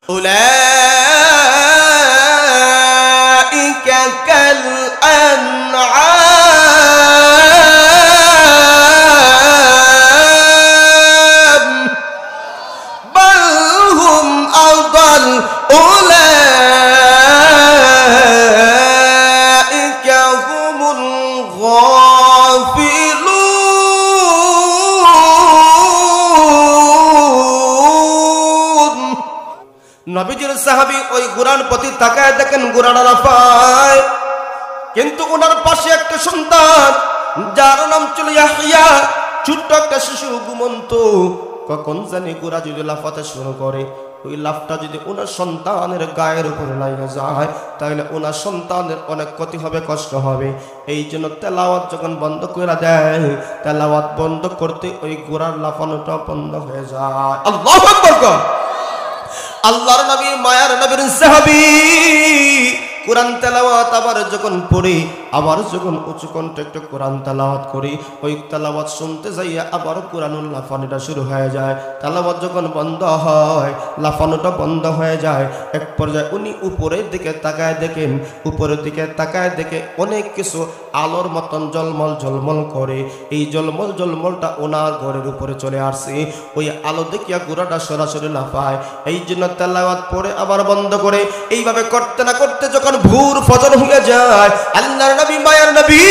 উলাইকা কাল আনআম বাল হুম আদাল উলাইকা হুমুল গাফিলুন। নবীজির সাহাবী ওই ঘোড়ার প্রতি তাকায় দেখেন ঘোড়াটা লাফায়, কিন্তু ওনার পাশে একটা সন্তান যার নাম ছিল ইয়াহইয়া, ছোট্ট একটা শিশু ঘুমন্ত। কখন জানি ঘোড়া যদি লাফাতে শুরু করে, ওই লাফটা যদি ওনার সন্তানের গায়ের উপরে লাগে যায়, তাহলে ওনার সন্তানের অনেক ক্ষতি হবে, কষ্ট হবে। এই জন্য তেলাওয়াত যখন বন্ধ করে দেয়, তেলাওয়াত বন্ধ করতে ওই ঘোড়ার লাফানোটা বন্ধ হয়ে যায়। আল্লাহু আকবার। আল্লাহর নবী, মায়ার নবীর সাহাবী কোরআন তেলাওয়াত আবার যখন পড়ি, আবার যখন উঁচু কণ্ঠে একটু কোরআন তেলাওয়াত করি, ওই তেলাওয়াত শুনতে যাইয়া আবার কোরআনুল লাফানোটা শুরু হয়ে যায়। তেলাওয়াত যখন বন্ধ হয়, লাফানোটা বন্ধ হয়ে যায়। এক পর্যায়ে উনি উপরের দিকে তাকায় দেখেন, উপরের দিকে তাকায় দেখে অনেক কিছু আলোর মতন জলমল জলমল করে। এই জলমল জলমলটা ওনার ঘরের উপরে চলে আসছে। ওই আলো দেখিয়া ঘোড়াটা সরাসরি লাফায়। এই জন্য তেলাওয়াত পড়ে আবার বন্ধ করে, এইভাবে করতে না করতে যখন ভোর ফজর হয়ে যায়, আল্লাহর নবী, মায়ার নবী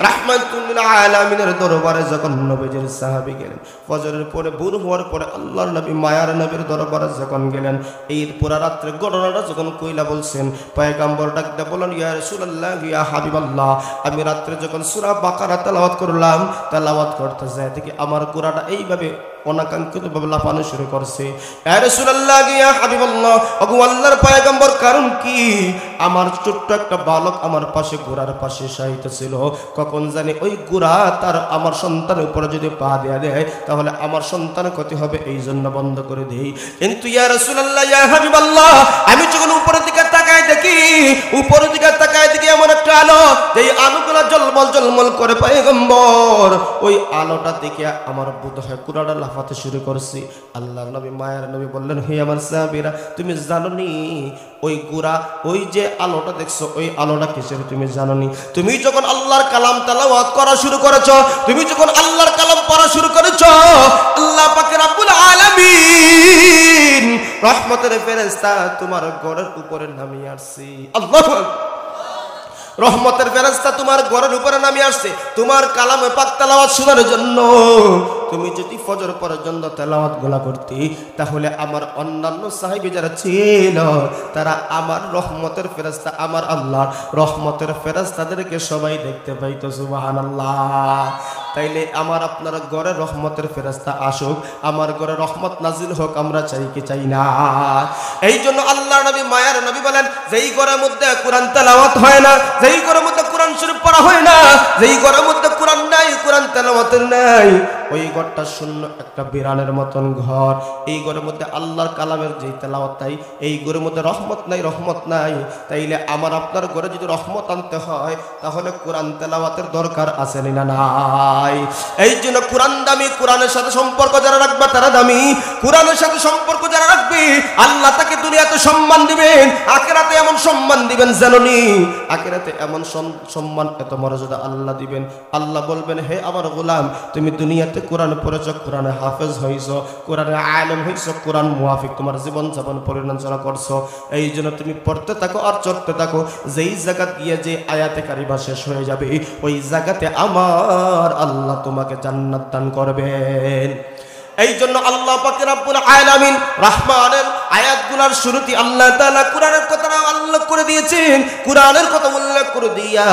রাহমাতুল লিল আলামিনের দরবারে যখন নবীজির সাহাবী গেলেন, ফজরের পরে ভোর হওয়ার পরে আল্লাহর নবী মায়ার নবীর দরবারে যখন গেলেন, এই পুরা রাত্রে ঘটনাটা যখন কইলা বলছেন, পয়গম্বর ডাকতে বলেন, ইয়া রাসূলুল্লাহ, ইয়া হাবিবাল্লাহ, আমি রাত্রে যখন সূরা বাকারা তেলাওয়াত করলাম, তেলাওয়াত করতে যায় দেখি আমার ঘোড়াটা এইভাবে অনাকাঙ্ক্ষিত ভাবে লাফানো শুরু করছে। ইয়া রাসূলুল্লাহ, ইয়া হাবিবাল্লাহ, ওগো আল্লাহর পয়গম্বর, কারণ কি? আমার ছোট্ট একটা বালক আমার পাশে ঘোড়ার পাশে শায়িত ছিল। কখন জানি ওই ঘোড়া তার আমার সন্তানের উপরে যদি পা দেয়া দেয়, তাহলে আমার সন্তানের ক্ষতি হবে, এই জন্য বন্ধ করে দেই। কিন্তু ইয়া রাসূলুল্লাহ, ইয়া হাবিবাল্লাহ, আমি যখন উপরের দিকে তাকাই দেখি, উপরের দিকে তাকাই দেখি এমন একটা আলো, যেই আলোগুলো জলমল জলমল করে পয়গম্বর, ওই আলোটা দেখে আমার বোধ হয় ঘোড়াটা লাফাতে শুরু করছি। আল্লাহর নবী, মায়ের নবী বললেন, হে আমার সাহাবীরা, তুমি জানোনি ওই ঘোড়া, ওই যে আলোটা দেখছো, ওই আলোটা কিসের তুমি জানোনি? তুমি যখন আল্লাহর কালাম তেলাওয়াত করা শুরু করেছো, তুমি যখন আল্লাহর কালাম পড়া শুরু করেছো, আল্লাহ পাক রব্বুল আলামিন রহমতের ফেরেশতা তোমার ঘরের উপরে নামিয়ে আসছে। আল্লাহু আকবার। রহমতের ফেরেশতা তোমার ঘরের উপরে নামিয়ে আসছে তোমার কালামে পাক তেলাওয়াত শোনার জন্য। তুমি যদি ফজর পর্যন্ত তেলাওয়াত গুলা করতে, তাহলে আমার অন্যান্য সাহাবী যারা ছিল, তারা আমার রহমতের ফেরেশতা, আমার আল্লাহর রহমতের ফেরেশতাদেরকে সবাই দেখতে পাইতো। সুবহানাল্লাহ। তাইলে আমার আপনার ঘরে রহমতের ফেরেশতা আসুক, আমার ঘরে রহমত নাজিল হোক, আমরা চাই কি চাই না? এই জন্য আল্লাহর নবী, মায়ার নবী বলেন, যেই ঘরের মধ্যে কোরআন তেলাওয়াত হয় না, যেই ঘরের মধ্যে কোরআন শরীফ পড়া হয় না, যেই ঘরের মধ্যে কোরআন নাই, কোরআন তেলাওয়াত নাই, ওই ঘরটা শূন্য একটা বিরানের মতন ঘর। এই ঘরের মধ্যে আল্লাহর কালামের যেই তেলাওয়াত নাই, এই ঘরের মধ্যে রহমত নাই, রহমত নাই। তাইলে আমার আপনার ঘরে যদি রহমত আনতে হয়, তাহলে কোরআন তেলাওয়াতের দরকার আছে না নাই? এই জন্য কোরআন দামি, কোরআনের সাথে সম্পর্ক যারা রাখবে তারা দামি। কোরআনের সাথে সম্পর্ক যারা রাখবে, আল্লাহ তাকে দুনিয়াতে সম্মান দিবেন, আখিরাতে এমন সম্মান দিবেন জানোনি? আখিরাতে এমন সম্মান, এত মর্যাদা আল্লাহ দিবেন। আল্লাহ বলবেন, হে আমার গোলাম, তুমি দুনিয়াতে কোরআন পড়েছ, কোরআনে হাফেজ হইছ, কোরআনে আলেম হইছ, কোরআন মুয়াফিক তোমার জীবন যাপন পরিচালনা করছো। এই জন্য তুমি পড়তে থাকো আর চড়তে থাকো। যেই জায়গা দিয়ে যে আয়াতে কারিমা শেষ হয়ে যাবে, ওই জায়গাতে আমার আল্লাহ তোমাকে জান্নাত দান করবেন। এই জন্য আল্লাহ পাক রব্বুল আলামিন রহমানের আয়াতগুলোর শুরুতে আল্লাহ তাআলা কোরআনের কথা উল্লেখ করে দিয়েছেন। কোরআনের কথা উল্লেখ করে দিয়া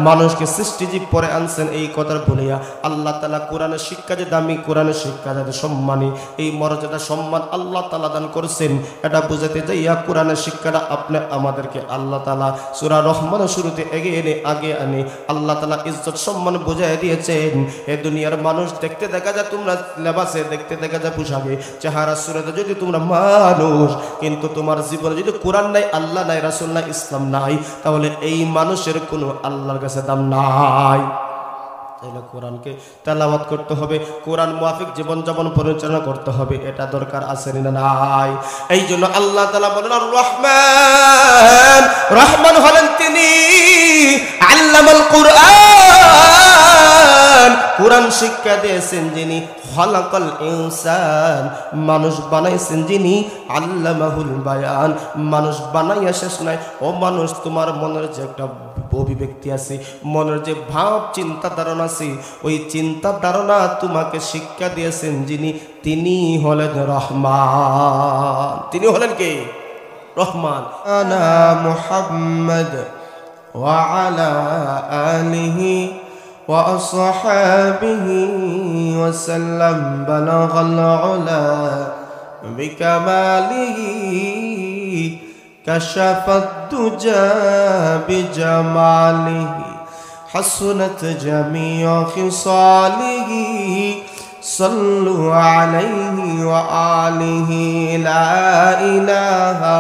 মানুষকে সৃষ্টিজীব পরে আনছেন। এই কথার বলিয়া আল্লাহ তাআলা কোরআনের শিক্ষা যে দামি, কোরআনের শিক্ষা যে সম্মানী, এই মর্যাদা সম্মান আল্লাহ তাআলা দান করেছেন। এটা বুঝাতে যাইয়া কোরআনের শিক্ষাটা আপনি আমাদেরকে আল্লাহ তাআলা সূরা রহমানের শুরুতে আগে আনে আল্লাহ তাআলা ইজ্জত সম্মান বুঝাই দিয়েছেন। এই দুনিয়ার মানুষ দেখতে দেখা যায় তোমরা লেবাসে, দেখতে দেখা যায় পোশাকে, চেহারা সুরতে যদি তোমরা মানুষ, কিন্তু তোমার জীবনে যদি কোরআন নাই, আল্লাহ নাই, রাসূল নাই, ইসলাম নাই, তাহলে এই মানুষের কোনো আল্লাহর কাছে দাম নাই। তাহলে কোরআনকে তেলাওয়াত করতে হবে, কোরআন মুআফিক জীবনযাপন পরিচালনা করতে হবে, এটা দরকার আছে না নাই? এই জন্য আল্লাহ তাআলা বলেন আর রহমান, রহমান হলেন তিনি আল্লামাল কুরআন, কোরআন শিক্ষা দিয়েছেন যিনি, খালাকাল ইনসান, মানুষ বানাইছেন যিনি, আল্লামাহুল বায়ান, মানুষ বানাইয়া শেষ নাই। ও মানুষ, তোমার মনের যে একটা অভিব্যক্তি আছে, মনের যে ভাব চিন্তা ধারণা আছে, ওই চিন্তা ধারণা তোমাকে শিক্ষা দিয়েছেন যিনি, তিনি হলেন রহমান। তিনি হলেন কে? রহমান। আনা মুহাম্মদ ওয়া আলা আলিহি ওয়া আসহাবিহি ওয়া সাল্লাম বালাগাল উলা বিকামালিহি কাশাফাত দুজা বিজামালিহি হাসনাত জামিউ খিসালিহি সাল্লু আলাইহি ওয়া আলিহি লা ইলাহা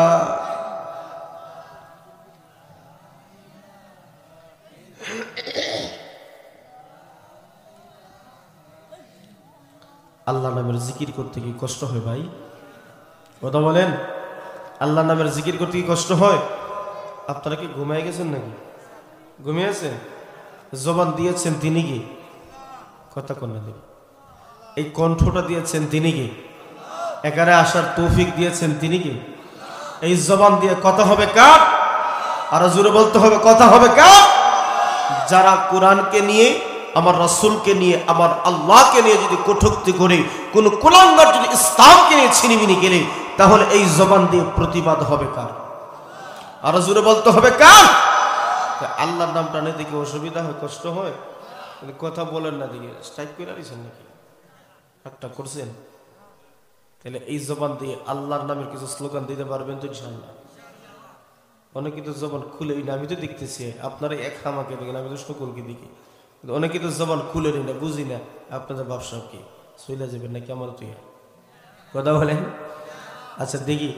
আল্লাহ নামের জিকির করতে কি কষ্ট হয় ভাই? কথা বলেন। আল্লাহ নামের জিকির করতে কি কষ্ট হয়? আপনারা কি ঘুমিয়ে গেছেন নাকি? ঘুমিয়েছেন? জবান দিয়েছেন তিনি কি? কথা কন্যা দেবে। এই কণ্ঠটা দিয়েছেন তিনি কি? এখানে আসার তৌফিক দিয়েছেন তিনি কি? এই জবান দিয়ে কথা হবে কার? আর জোরে বলতে হবে, কথা হবে কার? যারা কোরআনকে নিয়ে, আমার রাসূলকে নিয়ে, আমার আল্লাহকে নিয়ে যদি কটূক্তি করে, কোন কুলাঙ্গার যদি ইসলামকে নিয়ে ছিনিমিনি গেলে, তাহলে এই জবান দিয়ে প্রতিবাদ হবে কার? আর জোরে বলতে হবে কার? আল্লাহর নামটা নিয়ে দেখি অসুবিধা হয়, কষ্ট হয়, কথা বলেন না, দিকে স্ট্রাইক করে দিয়েছেন নাকি, একটা করছেন? তাহলে এই জবান দিয়ে আল্লাহর নামের কিছু স্লোগান দিতে পারবেন তো ইনশাআল্লাহ? অনেকে তো জবান খুলেই না, আমি তো দেখতেছি, আপনারা এক আমাকে দেখেন, আমি তো সকলকে দেখি, অনেকে তো জবান খুলে নি না, বুঝি না আপনাদের ব্যবসা কি চলে যাবেন নাকি আমার তুই, কথা বলেন। আচ্ছা দেখি,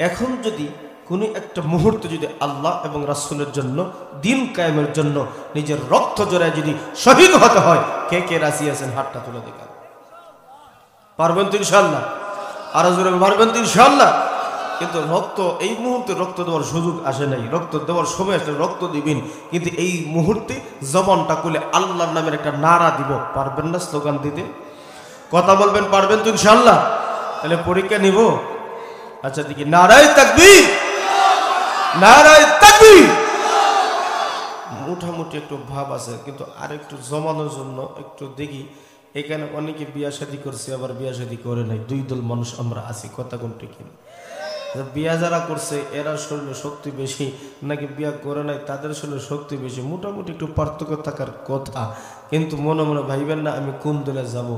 এখন যদি কোনো একটা মুহূর্তে যদি আল্লাহ এবং রাসূলের জন্য, দিন কায়েমের জন্য নিজের রক্ত জড়ায় যদি শহীদ হতে হয়, কে কে রাজি আছেন হাতটা তুলে দেখান। পারবেন তো ইনশাআল্লাহ? আর জোরে পারবেন তো ইনশাআল্লাহ? কিন্তু রক্ত এই মুহূর্তে রক্ত দেওয়ার সুযোগ আসে নাই, রক্ত দেওয়ার সময় আসলে রক্ত দিবেন, কিন্তু এই মুহূর্তে জবানটা খুলে আল্লাহর নামের একটা নারা দিব, পারবেন না স্লোগান দিতে? কথা বলবেন, পারবেন তো ইনশাআল্লাহ? তাহলে পরীক্ষা নিব। আচ্ছা দেখি, নারায়ে তাকবীর, নারায়ে তাকবীর। মোটামুটি একটু ভাব আছে, কিন্তু আর একটু জমানোর জন্য একটু দেখি। এখানে অনেকে বিয়া শাদী করছে, আবার বিয়া শাদী করে নাই, দুই দল মানুষ আমরা আছি, কথা কোনটি কিনা? বিয়া যারা করছে এরা শরীরে শক্তি বেশি, নাকি বিয়া করে নাই তাদের শরীরে শক্তি বেশি, মোটামুটি একটু পার্থক্য থাকার কথা। কিন্তু মনে মনে ভাইবেন না আমি কোন দলে যাব,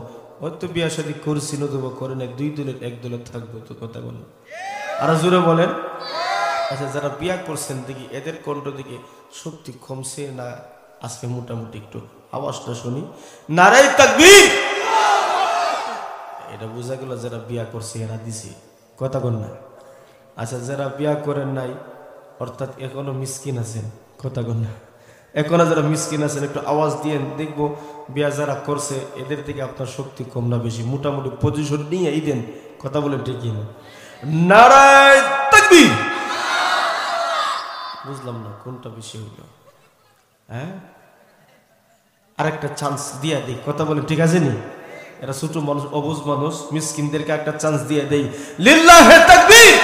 হয়তো বিয়া শাদী করছি নতুবা করে নাই, দুই দলের এক দলে থাকবো তো, কথা বলেন। আর জোরে বলেন। আচ্ছা যারা বিয়া করছেন দেখি এদের কণ্ঠ দিকে শক্তি কমছে না আজকে? মোটামুটি একটু আওয়াজটা শুনি, নারায়ে তাকবীর। এটা বোঝা গেল যারা বিয়া করছে এরা দিছে, কথা বল না। আচ্ছা যারা বিয়া করেন নাই, অর্থাৎ এখনো মিসকিন আছেন, কথা বল না, এখনো যারা মিসকিন আছেন একটু আওয়াজ দিয়ে দেখবো বিয়া যারা করছে এদের থেকে আপনার শক্তি কম না বেশি? মোটামুটি পজিশন নিয়ে এই দেন, কথা বলেন ঠিকই না? নারায়ে তাকবীর। বুঝলাম না কোনটা বেশি হইল, হ্যাঁ? আরেকটা চান্স দিয়া দিই, কথা বলেন ঠিক আছে নি? এরা ছোট মানুষ, অবুঝ মানুষ, মিসকিনদেরকে একটা চান্স দিয়ে দেই, লিল্লাহে তাকবীর।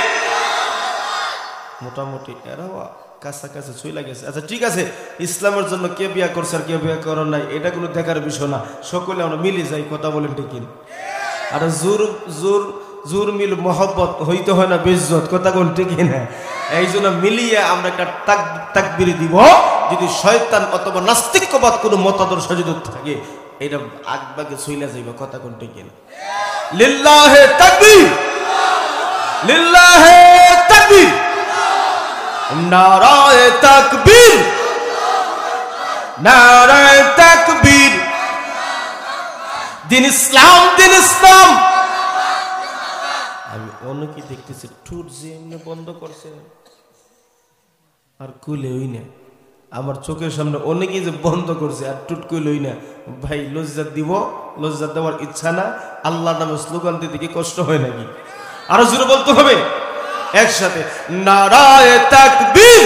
মোটামুটি এরাও কাছাকাছি চলে গেছে। আচ্ছা ঠিক আছে, ইসলামের জন্য কে বিয়া করছে আর কে বিয়া করেন নাই এটা কোনো দেখার বিষয় না, সকলে আমরা মিলে যাই, কথা বলেন ঠিক কিনা? আর জোর জোর জোর মিল মহব্বত হইতে হয় না বেইজ্জত, কথা কোন ঠিক না? এই জন্য মিলিয়ে আমরা একটা তাকবীর দিব। যদি শয়তান অথবা নাস্তিকবাদ কোনো মতাদর্শ যদি থাকে, এটা আগবাগে চলে যাইবে, কথা কোন ঠিক না? লিল্লাহে তাকবীর, লিল্লাহে তাকবীর, নারায়ে তাকবীর, নারায়ে তাকবীর। দিন ইসলাম, দিন ইসলাম। আমি অনেকে দেখতেছি ঠোঁট যে এমনি বন্ধ করছে আর কুলে ওই না, আমার চোখের সামনে অনেকেই যে বন্ধ করছে আর টুটকুই লই না ভাই, লজ্জা দিব, লজ্জা দেওয়ার ইচ্ছা না, আল্লাহর নামে স্লোগান দিতে কি কষ্ট হয় নাকি? আরো জোরে বলতে হবে একসাথে, নারায়ে তাকবীর,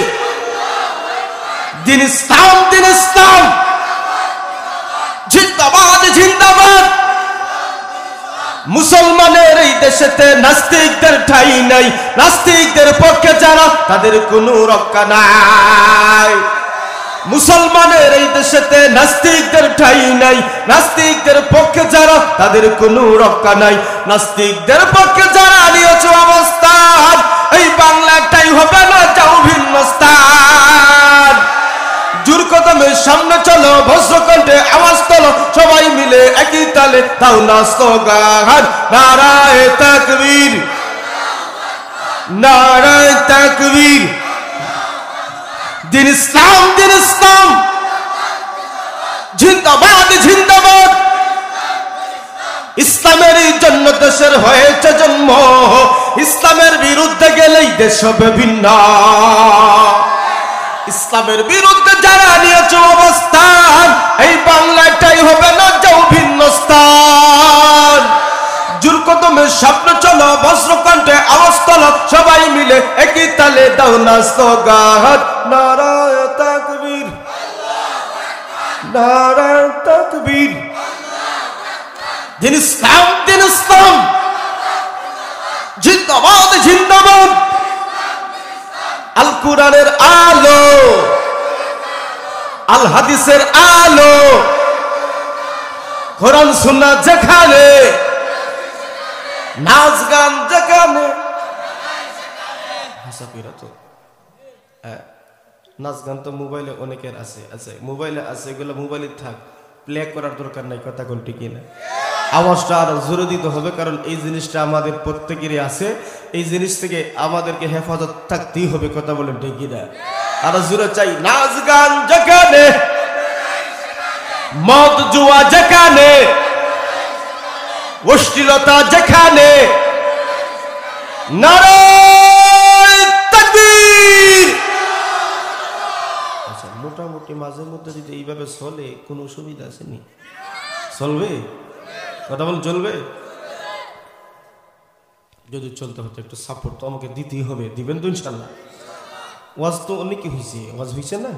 দিন ইসলাম, দিন ইসলাম, জিন্দাবাদ, জিন্দাবাদ। মুসলমানের এই দেশেতে নাস্তিকদের ঠাঁই নাই, নাস্তিকদের পক্ষে যারা তাদের কোনো রক্ষা নাই। মুসলমানের এই দেশেতে নাস্তিকদের ঠাঁই নাই, নাস্তিকদের পক্ষে যারা তাদের কোনো রক্ষা নাই। নাস্তিকদের পক্ষে যারা নিয়েছে অবস্থান, এই বাংলাটাই হবে না, যাও ভিন্ন স্থান। জোর কদমের সামনে চলো, বজ্রকণ্ঠে আওয়াজ তোলো, সবাই মিলে একই তালে দাও না স্লোগান, নারায়ে তাকবীর, নারায়ে তাকবীর, দিন ইসলাম, দিন ইসলাম, জিন্দাবাদ, জিন্দাবাদ। ইসলামের জন্য দেশের হয়েছে জন্ম, ইসলামের বিরুদ্ধে গেলেই দেশ হবে ভিন্ন। ইসলামের বিরুদ্ধে যারা নিয়েছে অবস্থান, এই বাংলাটাই হবে না, যাও ভিন্ন স্থান। জোর কদমের সামনে চলো, বজ্রকণ্ঠে আওয়াজ তোলো, সবাই মিলে একই তালে দাও না স্লোগান, নারায়ে তাকবীর, নারায়ে তাকবীর, দিন ইসলাম, দিন ইসলাম, জিন্দাবাদ, জিন্দাবাদ। আল কুরআনের আলো, আল হাদিসের আলো, কোরআন সুন্নাহ যেখানে, নাচ গান যেখানে, নাচ গান তো মোবাইলে অনেকের আছে, আছে মোবাইলে আছে, এগুলো মোবাইলে থাক, প্লে করার দরকার নাই, কথা কোন ঠিক না। আওয়াজটা আরো জোরে দিতে হবে, কারণ এই জিনিসটা আমাদের প্রত্যেকেরই আছে, এই জিনিস থেকে আমাদেরকে হেফাজত থাকতেই হবে, কথা বলেন ঠিক না। আরো জোরে চাই, নাচ গান যেখানে, মদ জুয়া যেখানে, অশ্লীলতা যেখানে, নারায়ে তাকবীর। আচ্ছা, মোটামুটি মাঝে মধ্যে যদি এইভাবে চলে কোনো অসুবিধা আছে নি? চলবে, কথা বল, চলবে। যদি চলতে হতো একটু সাপোর্ট তো আমাকে দিতেই হবে, দিবেন তো ইনশাল্লাহ। ওয়াজ তো অনেকই হয়েছে, ওয়াজ হয়েছে না,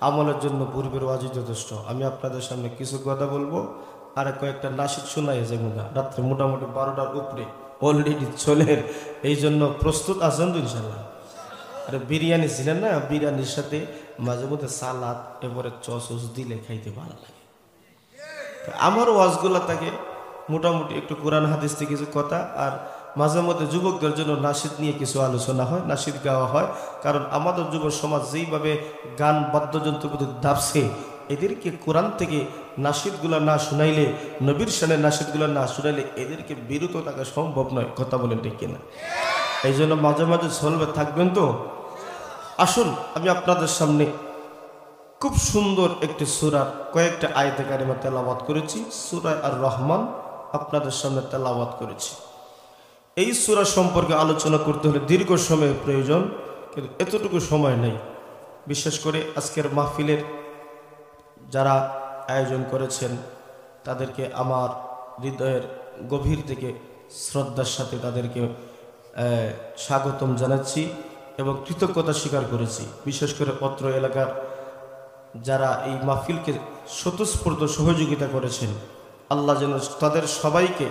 আমলের জন্য পূর্বের ওয়াজই যথেষ্ট। আমি আপনাদের সামনে কিছু কথা বলবো, আর কয়েকটা নাশিদ শোনাই যাবো না, রাত্রে মোটামুটি 12টার উপরে অলরেডি চলের, এই জন্য প্রস্তুত আছেন তো ইনশাল্লাহ। আরে বিরিয়ানি ছিলেন না, বিরিয়ানির সাথে মাঝে মধ্যে সালাদ, এবারে চস দিলে খাইতে ভালো লাগে। আমার ওয়াজগুলা থাকে মোটামুটি একটু কোরআন হাদিস থেকে কিছু কথা, আর মাঝে মধ্যে যুবকদের জন্য নাশিদ নিয়ে কিছু আলোচনা হয়, নাশিদ গাওয়া হয়। কারণ আমাদের যুব সমাজ যেইভাবে গান বাদ্যযন্ত্র প্রতি দাবছে, এদেরকে কোরআন থেকে নাশিদগুলা না শুনাইলে, নবীর শানে নাশিদগুলা না শুনাইলে এদেরকে বিরত থাকা সম্ভব নয়, কথা বলেন ঠিক কিনা। এই জন্য মাঝে মাঝে চলবে, থাকবেন তো। আসুন আমি আপনাদের সামনে খুব সুন্দর একটি সূরার কয়েকটা আয়াতে কারিমা তেলাওয়াত করেছি, সূরা আর রহমান আপনাদের সামনে তেলাওয়াত করেছি। এই সূরা সম্পর্কে আলোচনা করতে হলে দীর্ঘ সময়ের প্রয়োজন, কিন্তু এতটুকু সময় নেই। বিশেষ করে আজকের মাহফিলের যারা আয়োজন করেছেন তাদেরকে আমার হৃদয়ের গভীর থেকে শ্রদ্ধার সাথে তাদেরকে স্বাগতম জানাচ্ছি এবং কৃতজ্ঞতা স্বীকার করেছি। বিশেষ করে অত্র এলাকার যারা এই মাহফিলকে স্বতঃস্ফূর্ত সহযোগিতা করেছেন, আল্লাহ যেন তাদের সবাইকে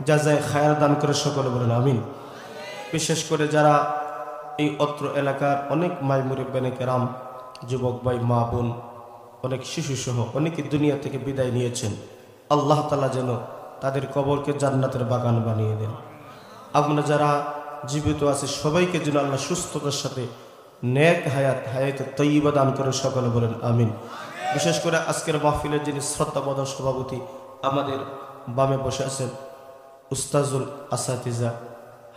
জাযায়ে খায়র দান করে, সকলে বলেন আমিন। বিশেষ করে যারা এই অত্র এলাকার অনেক মাই মুরিব্বানে কেরাম, যুবক ভাই, মা বোন, অনেক শিশুসহ অনেকে দুনিয়া থেকে বিদায় নিয়েছেন, আল্লাহ তাআলা যেন তাদের কবরকে জান্নাতের বাগান বানিয়ে দেন। আমরা যারা জীবিত আছে সবাইকে যেন আল্লাহ সুস্থতার সাথে নেক হায়াতে তয়্যিবা দান করে, সকলে বলেন আমিন। বিশেষ করে আজকের মাহফিলের যিনি শ্রদ্ধাবদন সভাপতি, আমাদের বামে বসে আছেন উস্তাজুল আসাতিজা,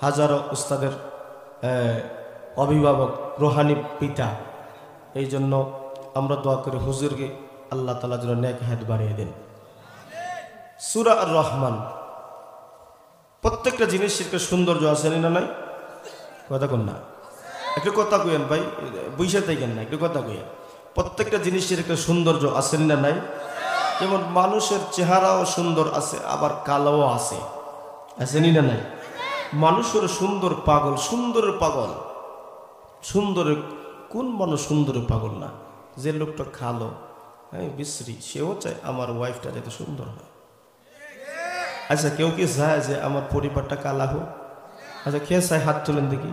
হাজারো উস্তাদের অভিভাবক, রুহানি পিতা। এই জন্য আমরা দোয়া করি হুজুরকে আল্লাহ তাআলা যেন নেক হায়াত বাড়িয়ে দেন। সূরা আর রহমান, প্রত্যেকটা জিনিসের সৌন্দর্য আছে না নাই? কথা কোন না, একটু কথা কইেন ভাই, বুঝে থাকেন না, একটু কথা কইেন। প্রত্যেকটা জিনিসের একটা সৌন্দর্য আছে না নাই? যেমন মানুষের চেহারাও সুন্দর আছে, আবার কালোও আছে, আছেনি না নাই? মানুষের সুন্দর পাগল, সুন্দরের পাগল, সুন্দরের কোন মানুষ সুন্দরের পাগল না? যে লোকটা কালো, হ্যাঁ বিশ্রী, সেও চায় আমার ওয়াইফটা যাতে সুন্দর হয়। আচ্ছা কেউ কি চায় যে আমার পরিবারটা কালা হোক? আচ্ছা কে চায়? হাত তুলেন দেখি।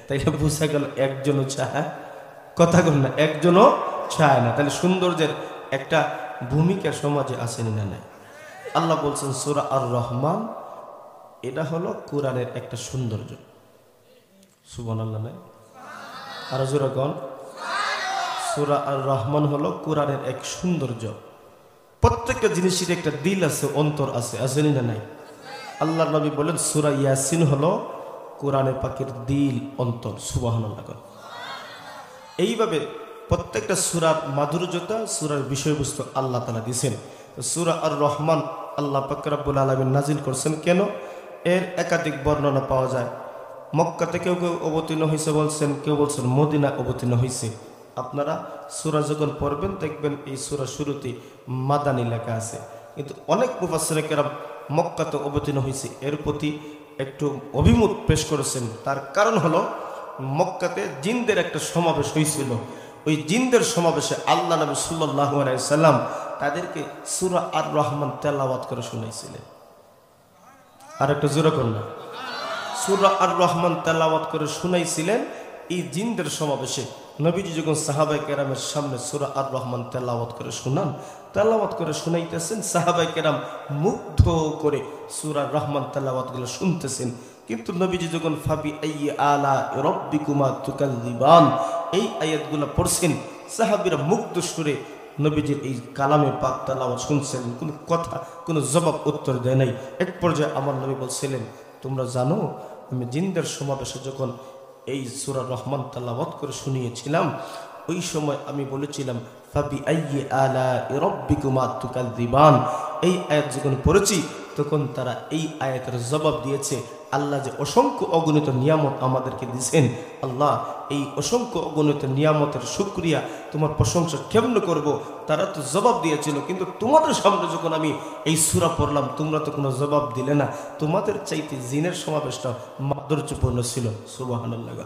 তাইলে বোঝা গেল একজনও চায়, কথা বল না, একজনও চায় না। তাহলে সৌন্দর্যের একটা ভূমিকা সমাজে আসেনি না নাই? আল্লাহ বলছেন সূরা আর রহমান, এটা হলো কোরআনের একটা সৌন্দর্য। সুবহানাল্লাহ নাই? আর জোরে কোন? সূরা আর রহমান হলো কোরআনের এক সৌন্দর্য। প্রত্যেকটা জিনিসের একটা দিল আছে, অন্তর আছে, আসেনি না নাই? আল্লাহ নবী বলেন সূরা ইয়াসিন হলো কোরআনের পাকের দিল, অন্তর। সুবহানাল্লাহ। এইভাবে প্রত্যেকটা সূরার মাধুর্যতা, সূরার বিষয়বস্তু আল্লাহ তাআলা দিয়েছেন। সূরা আর রহমান আল্লাহ পাক রব্বুল আলামিন নাজিল করছেন কেন? এর একাধিক বর্ণনা পাওয়া যায়। মক্কাতে কেউ কেউ অবতীর্ণ হয়েছে বলছেন, কেউ বলছেন মদিনা অবতীর্ণ হয়েছে। আপনারা সূরা যখন পড়বেন দেখবেন এই সূরা শুরুতে মাদানী লেখা আছে, কিন্তু অনেক মুফাসসিরে কেরাম মক্কাতে অবতীর্ণ হয়েছে এর প্রতি একটু অভিমত পেশ করেছেন। তার কারণ হলো মক্কাতে জিনদের একটা সমাবেশ হয়েছিল। ওই জিনদের সমাবেশে আল্লাহ নবী সাল্লাল্লাহু আলাইহি সাল্লাম তাদেরকে সূরা আর রহমান তেলাওয়াত করে শুনাইছিলেন। আর একটা জোরে করুন না। সূরা আর রহমান তেলাওয়াত করে শুনাইছিলেন এই জিনদের সমাবেশে। নবীজি যখন সাহাবায়ে কেরামের সামনে সূরা আর রহমান তেলাওয়াত করে শুনান, তেলাওয়াত করে শুনাইতেছেন, সাহাবায়ে কেরাম মুগ্ধ করে সূরা রহমান তেলাওয়াতগুলো শুনতেছেন। কিন্তু নবীজি যখন ফাবি আইয়ি আলা রাব্বিকুমা তুকাল্লিবান এই আয়াতগুলো পড়ছেন, সাহাবীরা মুগ্ধ সুরে নবীজির এই কালামে পাক তেলাওয়াত শুনছেন। কোনো কথা, কোনো জবাব উত্তর দেয় নাই। এক পর্যায়ে আমার নবী বলছিলেন, তোমরা জানো আমি জিনদের সমাবেশে যখন এই সূরা রহমান তেলাওয়াত করে শুনিয়েছিলাম, ওই সময় আমি বলেছিলাম ফাবি আইয়ি আলা রাব্বিকুমা তুকাল্লিবান। এই আয়াত যখন পড়েছি তখন তারা এই আয়াতের জবাব দিয়েছে, আল্লাহ যে অসংখ্য অগণিত নিয়ামত আমাদেরকে দিয়েছেন, আল্লাহ এই অসংখ্য অগণিত নিয়ামতের শুকরিয়া, তোমার প্রশংসা কেমনে করব। তারা তো জবাব দিয়েছিল, কিন্তু তোমাদের সামনে যখন আমি এই সূরা পড়লাম তোমরা তো কোনো জবাব দিলে না। তোমাদের চাইতে জিনের সমাবেশটা মাধুর্যপূর্ণ ছিল। সুবহানাল্লাহ।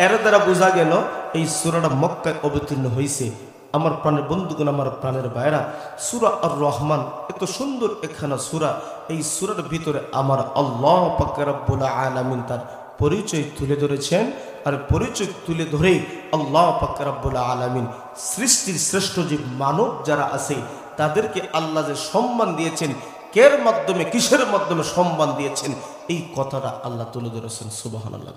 এর দ্বারা বোঝা গেল এই সূরাটা মক্কায় অবতীর্ণ হয়েছে। আমার প্রাণের বন্ধুগণ, আমার প্রাণের ভাইরা, সূরা আর রহমান এত সুন্দর একখানা সূরা। এই সূরার ভিতরে আমার আল্লাহ পাক রব্বুল আলামিন তার পরিচয় তুলে ধরেছেন। আর পরিচয় তুলে ধরে আল্লাহ পাক রব্বুল আলামিন সৃষ্টির শ্রেষ্ঠ যে মানব যারা আছে তাদেরকে আল্লাহ যে সম্মান দিয়েছেন, কের মাধ্যমে, কিসের মাধ্যমে সম্মান দিয়েছেন, এই কথাটা আল্লাহ তুলে ধরেছেন। সুবহানাল্লাহ।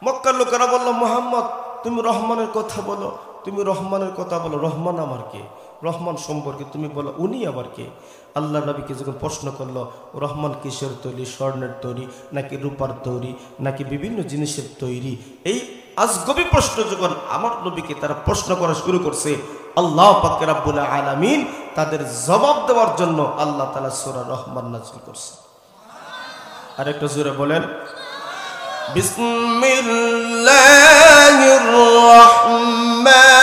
মক্কার লোকেরা বলল, মুহাম্মদ তুমি রহমানের কথা বলো, তুমি রহমানের কথা বলো। রহমান আমার কে? রহমান সম্পর্কে তুমি বলো, উনি আবার কে? আল্লাহ নবীকে যখন প্রশ্ন করলো রহমান কিসের তৈরি, স্বর্ণের তৈরি নাকি রূপার তৈরি নাকি বিভিন্ন জিনিসের তৈরি, এই আজগবি প্রশ্ন যখন আমার নবীকে তারা প্রশ্ন করা শুরু করছে, আল্লাহ পাক রব্বুল আলামিন তাদের জবাব দেওয়ার জন্য আল্লাহ তাআলা সূরা রহমান নাযিল করছে। আরেকটা জোরে বলেন, বিসমিল্লাহির রহমানির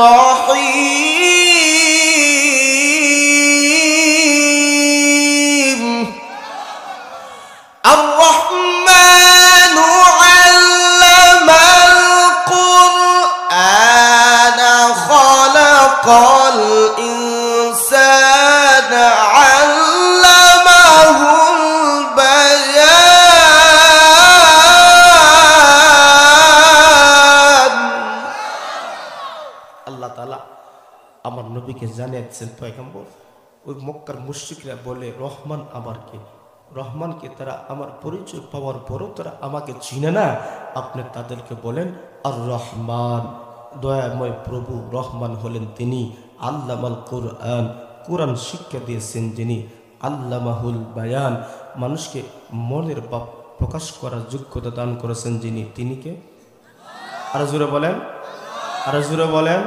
রহিম। আর রহমানু আল্লামাল কুরআনা খালাকাল ইনসানা আল্লামাহুল বায়ান। আল্লাহ তাআলা আমার নবীকে জানিয়েছেন, পয়গম্বর ওই মক্কার মুশরিকরা বলে রহমান আমার কে? রহমানকে তারা আমার পরিচয় পাওয়ার পরও তারা আমাকে চিনে না। আপনি তাদেরকে বলেন আর রহমান, দয়াময় প্রভু রহমান হলেন তিনি, আল্লামাল কুরআন, কোরআন শিক্ষা দিয়েছেন যিনি, আল্লামাহুল বায়ান, মানুষকে মনের ভাব প্রকাশ করার যোগ্যতা দান করেছেন যিনি, তিনি কে? আরো জোরে বলেন, আরো জোরে বলেন।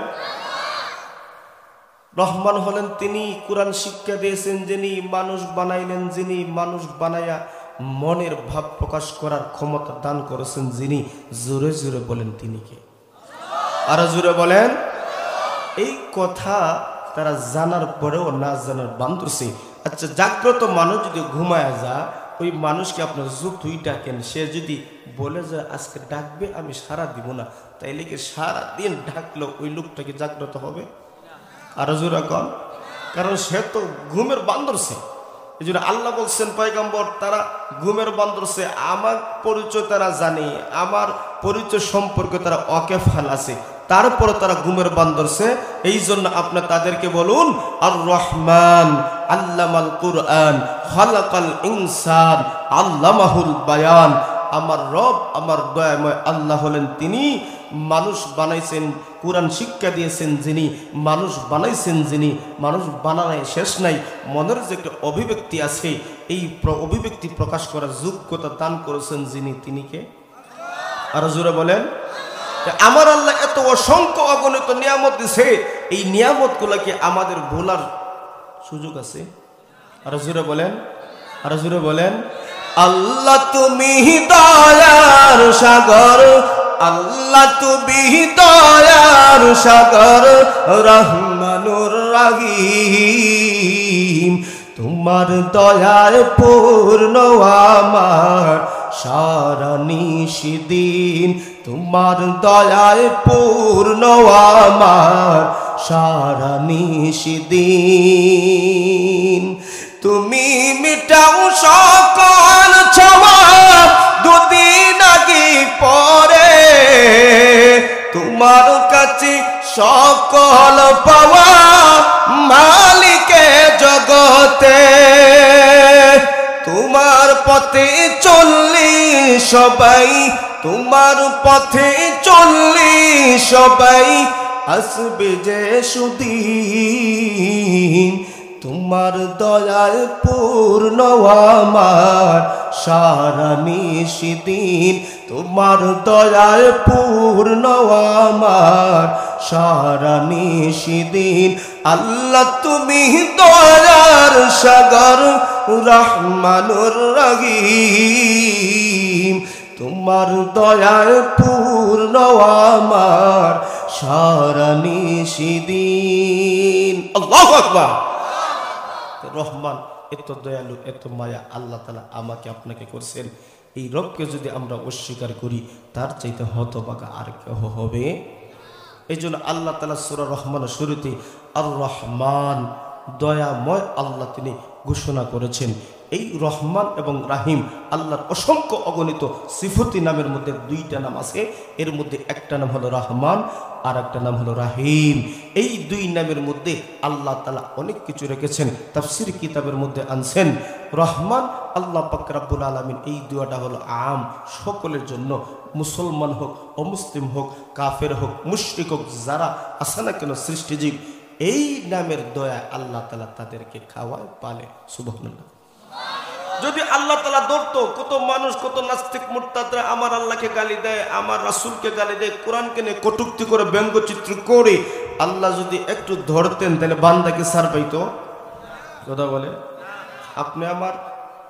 রহমান হলেন তিনি, কোরআন শিক্ষা দিয়েছেন যিনি, মানুষ বানাইলেন যিনি, মানুষ বানায়া মনের ভাব প্রকাশ করার ক্ষমতা দান করেছেন যিনি, জোরে জোরে বলেন তিনি কে? আরো জোরে বলেন। এই কথা তারা জানার পরেও না জানার বান্ধরছে। আচ্ছা, জাগ্রত মানুষ যদি ঘুমায় যা, ওই মানুষকে আপনার যতই ডাকেন, সে যদি বলে যে আজকে ডাকবে আমি সারা দিব না, তাইলে কি সারা দিন ডাকলো ওই লোকটা কি জাগ্রত হবে? আরো জোরে কন। কারণ সে তো ঘুমের বান্ধরছে। এই জন্য আল্লাহ বলছেন পয়গম্বর তারা ঘুমের বান্ধরছে, আমার পরিচয় তারা জানে, আমার পরিচয় সম্পর্কে তারা অকেফাল আছে, তারপরে তারা ঘুমের বান্ধরছে। এই জন্য আপনি তাদেরকে বলুন আর রহমান আল্লামাল কুরআন খালাকাল ইনসান আল্লামাহুল বায়ান। আমার রব, আমার দয়াময় আল্লাহ হলেন তিনি, মানুষ বানাইছেন, কোরআন শিক্ষা দিয়েছেন যিনি, মানুষ বানাইছেন যিনি, মানুষ বানানোর শেষ নাই। মনের যে একটা অভিব্যক্তি আছে, এই অভিব্যক্তি প্রকাশ করার যোগ্যতা দান করেছেন যিনি, তিনি কে? আরো জোরে বলেন। আমার আল্লাহ এত অসংখ্য অগণিত নিয়ামত দিছে, এই নিয়ামত গুলাকে আমাদের ভোলার সুযোগ আছে? আরো জোরে বলেন, আরো জোরে বলেন। আল্লাহ তুমি দয়ার সাগর, আল্লাহ তুমি দয়ার সাগর, রহমানুর রহিম। তোমার দয়ায় পূর্ণ আমার সারা নিশিদিন, তোমার দয়ায় পূর্ণ আমার সারা নিশিদিন। তুমি মিটাও সকল ছাওয়া দুদিন আগে পরে, তোমার কাছে সকল পাওয়া মালিকে জগতে। তোমার পথে চললি সবাই, তোমার পথে চললি সবাই, আসবে যে সুদিন। তোমার দয়ায় পূর্ণ আমার সারা নিশিদিন, তোমার দয়ায় পূর্ণ আমার সারা নিশিদিন। আল্লাহ তুমি দয়ার সাগর, রহমানুর রহিম। তোমার দয়ায় পূর্ণ আমার সারা নিশিদিন। আল্লাহু আকবার। রহমান এত দয়ালু, এত মায়া আল্লাহ তাআলা আমাকে আপনাকে করছেন। এই রবকে যদি আমরা অস্বীকার করি, তার চাইতে হতভাগা আর কেউ হবে? এই জন্য আল্লাহ তাআলা সূরা রহমানের শুরুতে আর রহমান, দয়াময় আল্লাহ তিনি ঘোষণা করেছেন। এই রহমান এবং রাহিম আল্লাহর অসংখ্য অগণিত সিফতি নামের মধ্যে দুইটা নাম আছে। এর মধ্যে একটা নাম হলো রহমান, আর একটা নাম হলো রাহিম। এই দুই নামের মধ্যে আল্লাহ তাআলা অনেক কিছু রেখেছেন। তাফসীর কিতাবের মধ্যে আনছেন রহমান আল্লাহ পাক রব্বুল আলামিন, এই দুয়াটা হলো আম, সকলের জন্য, মুসলমান হোক, অমুসলিম হোক, কাফের হোক, মুশরিক হোক, যারা আছে না কেন সৃষ্টিজীব, এই নামের দয়া আল্লাহ তাআলা তাদেরকে খাওয়ায়, পালে। সুবহানাল্লাহ। যদি আল্লাহ তাআলা ধরতো, কত মানুষ, কত নাস্তিক মুরতাদরা আমার আল্লাহকে গালি দেয়, আমার রাসূলকে গালি দেয়, কোরআনকে নিয়ে কটূক্তি করে, ব্যঙ্গচিত্র করে, আল্লাহ যদি একটু ধরতেন তাহলে বান্দাকে ছাড় পাইতো? কথা বলে। আপনি আমার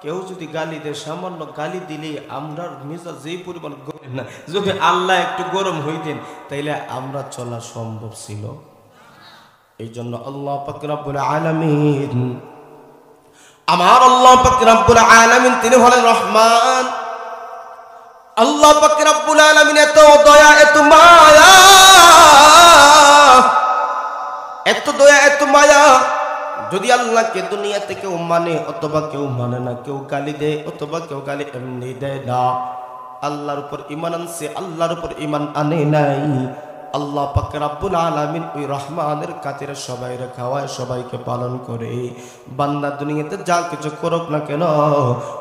কেউ যদি গালি দেয়, সামান্য গালি দিলে আমরা মেজাজ যেই পরিমাণ গরম না, যদি আল্লাহ একটু গরম হইতেন তাইলে আমরা চলা সম্ভব ছিল? এই জন্য আল্লাহ পাক রব্বুল আলামিন, আমার আল্লাহ পাক রব্বুল আলামিন তিনি হলেন রহমান। আল্লাহ পাক রব্বুল আলামিন এত দয়া, এত মায়া, এত দয়া, এত মায়া। যদি আল্লাহকে দুনিয়াতে কেউ মানে অথবা কেউ মানে না, কেউ গালি দেয় অথবা কেউ গালি এমনি দেয় না, আল্লাহর উপর ঈমান আনছে, আল্লাহর উপর ঈমান আনে নাই, আল্লাহ পাক রব্বুল আলামিন ওই রহমানের খাতিরে সবাইকে খাওয়ায়, সবাইকে পালন করে। বান্দা দুনিয়াতে যা কিছু করুক না কেন,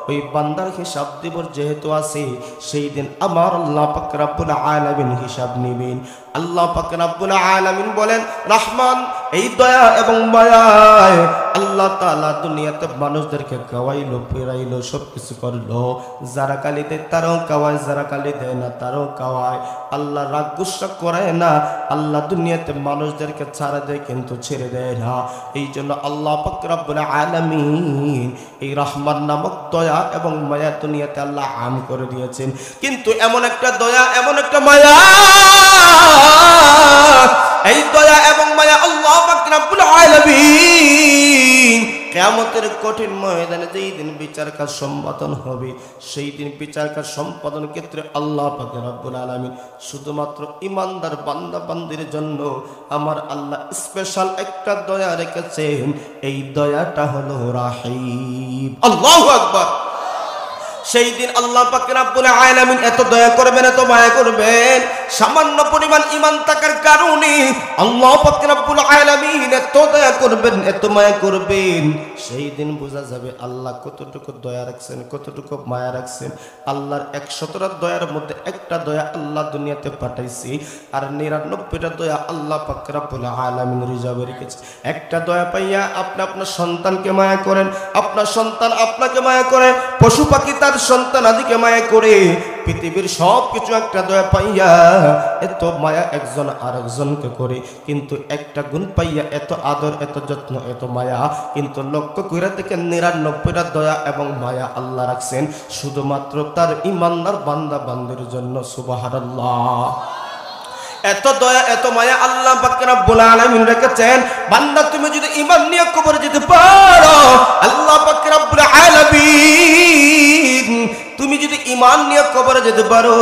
ওই বান্দার হিসাব দিবস যেহেতু আছে, সেই দিন আমার আল্লাহ পাক রব্বুল আলামিন হিসাব নেবেন। আল্লাহ পাক রব্বুল আলামিন বলেন রহমান এই দয়া এবং মায়ায় আল্লাহ তাআলা দুনিয়াতে মানুষদেরকে খাওয়াইলো, ফেরাইলো, সবকিছু করলো। যারা গালি দেয় তারাও খাওয়ায়, যারা গালি দেয় না তারাও খাওয়ায়। আল্লাহ রাগ গুসা করে না। আল্লাহ দুনিয়াতে মানুষদেরকে ছাড়া দেয় কিন্তু ছেড়ে দেয় না। এই জন্য আল্লাহ পাক রব্বুল আলামিন এই রহমান নামক দয়া এবং মায়া দুনিয়াতে আল্লাহ আম করে দিয়েছেন। কিন্তু এমন একটা দয়া, এমন একটা মায়া, এই দয়া এবং মায়া আল্লাহ পাক রব্বুল আলামিন কিয়ামতের কঠিন ময়দানে যেই দিন বিচার কাজ সম্পাদন হবে, সেই দিন বিচার কাজ সম্পাদন ক্ষেত্রে আল্লাহ পাক রব্বুল আলামিন শুধুমাত্র ইমানদার বান্দা বান্দির জন্য আমার আল্লাহ স্পেশাল একটা দয়া রেখেছেন। এই দয়াটা হলো রাহিম। আল্লাহু আকবার। সেই দিন আল্লাহ পাক রব্বুল আলামিন এত দয়া করবেন, এত মায়া করবেন, সামান্য পরিমাণ ঈমান থাকার কারণে আল্লাহ পাক রব্বুল আলামিন এত দয়া করবেন, এত মায়া করবেন। সেই দিন বোঝা যাবে আল্লাহ কতটুকু দয়া রাখছেন, কতটুকু মায়া রাখছেন। আল্লাহর 100টা দয়ার মধ্যে একটা দয়া আল্লাহ দুনিয়াতে পাঠাইছি, আর 99টা দয়া আল্লাহ পাক রব্বুল আলামিন রিজার্ভে রেখেছে। একটা দয়া পাইয়া আপনি আপনার সন্তানকে মায়া করেন, আপনার সন্তান আপনাকে মায়া করে, পশু পাখি তার সন্তান আদিকে মায়া করে, পৃথিবীর সব কিছু একটা দয়া পাইয়া এত মায়া একজন আরেকজনকে করে। কিন্তু একটা গুণ পাইয়া এত আদর, এত যত্ন, এত মায়া, কিন্তু লক্ষ্য করে থেকে 99টা দয়া এবং মায়া আল্লাহ রাখছেন শুধুমাত্র তার ইমানদার বান্দা বান্দির জন্য। সুবহানাল্লাহ। এত দয়া, এত মায়া আল্লাহ পাক রব্বুল আলামিন রেখেছেন। বান্দা তুমি যদি ঈমান নিয়ে কবরে যেতে পারো, আল্লাহ পাক রব্বুল আলামিন তুমি যদি ঈমান নিয়ে কবরে যেতে পারো,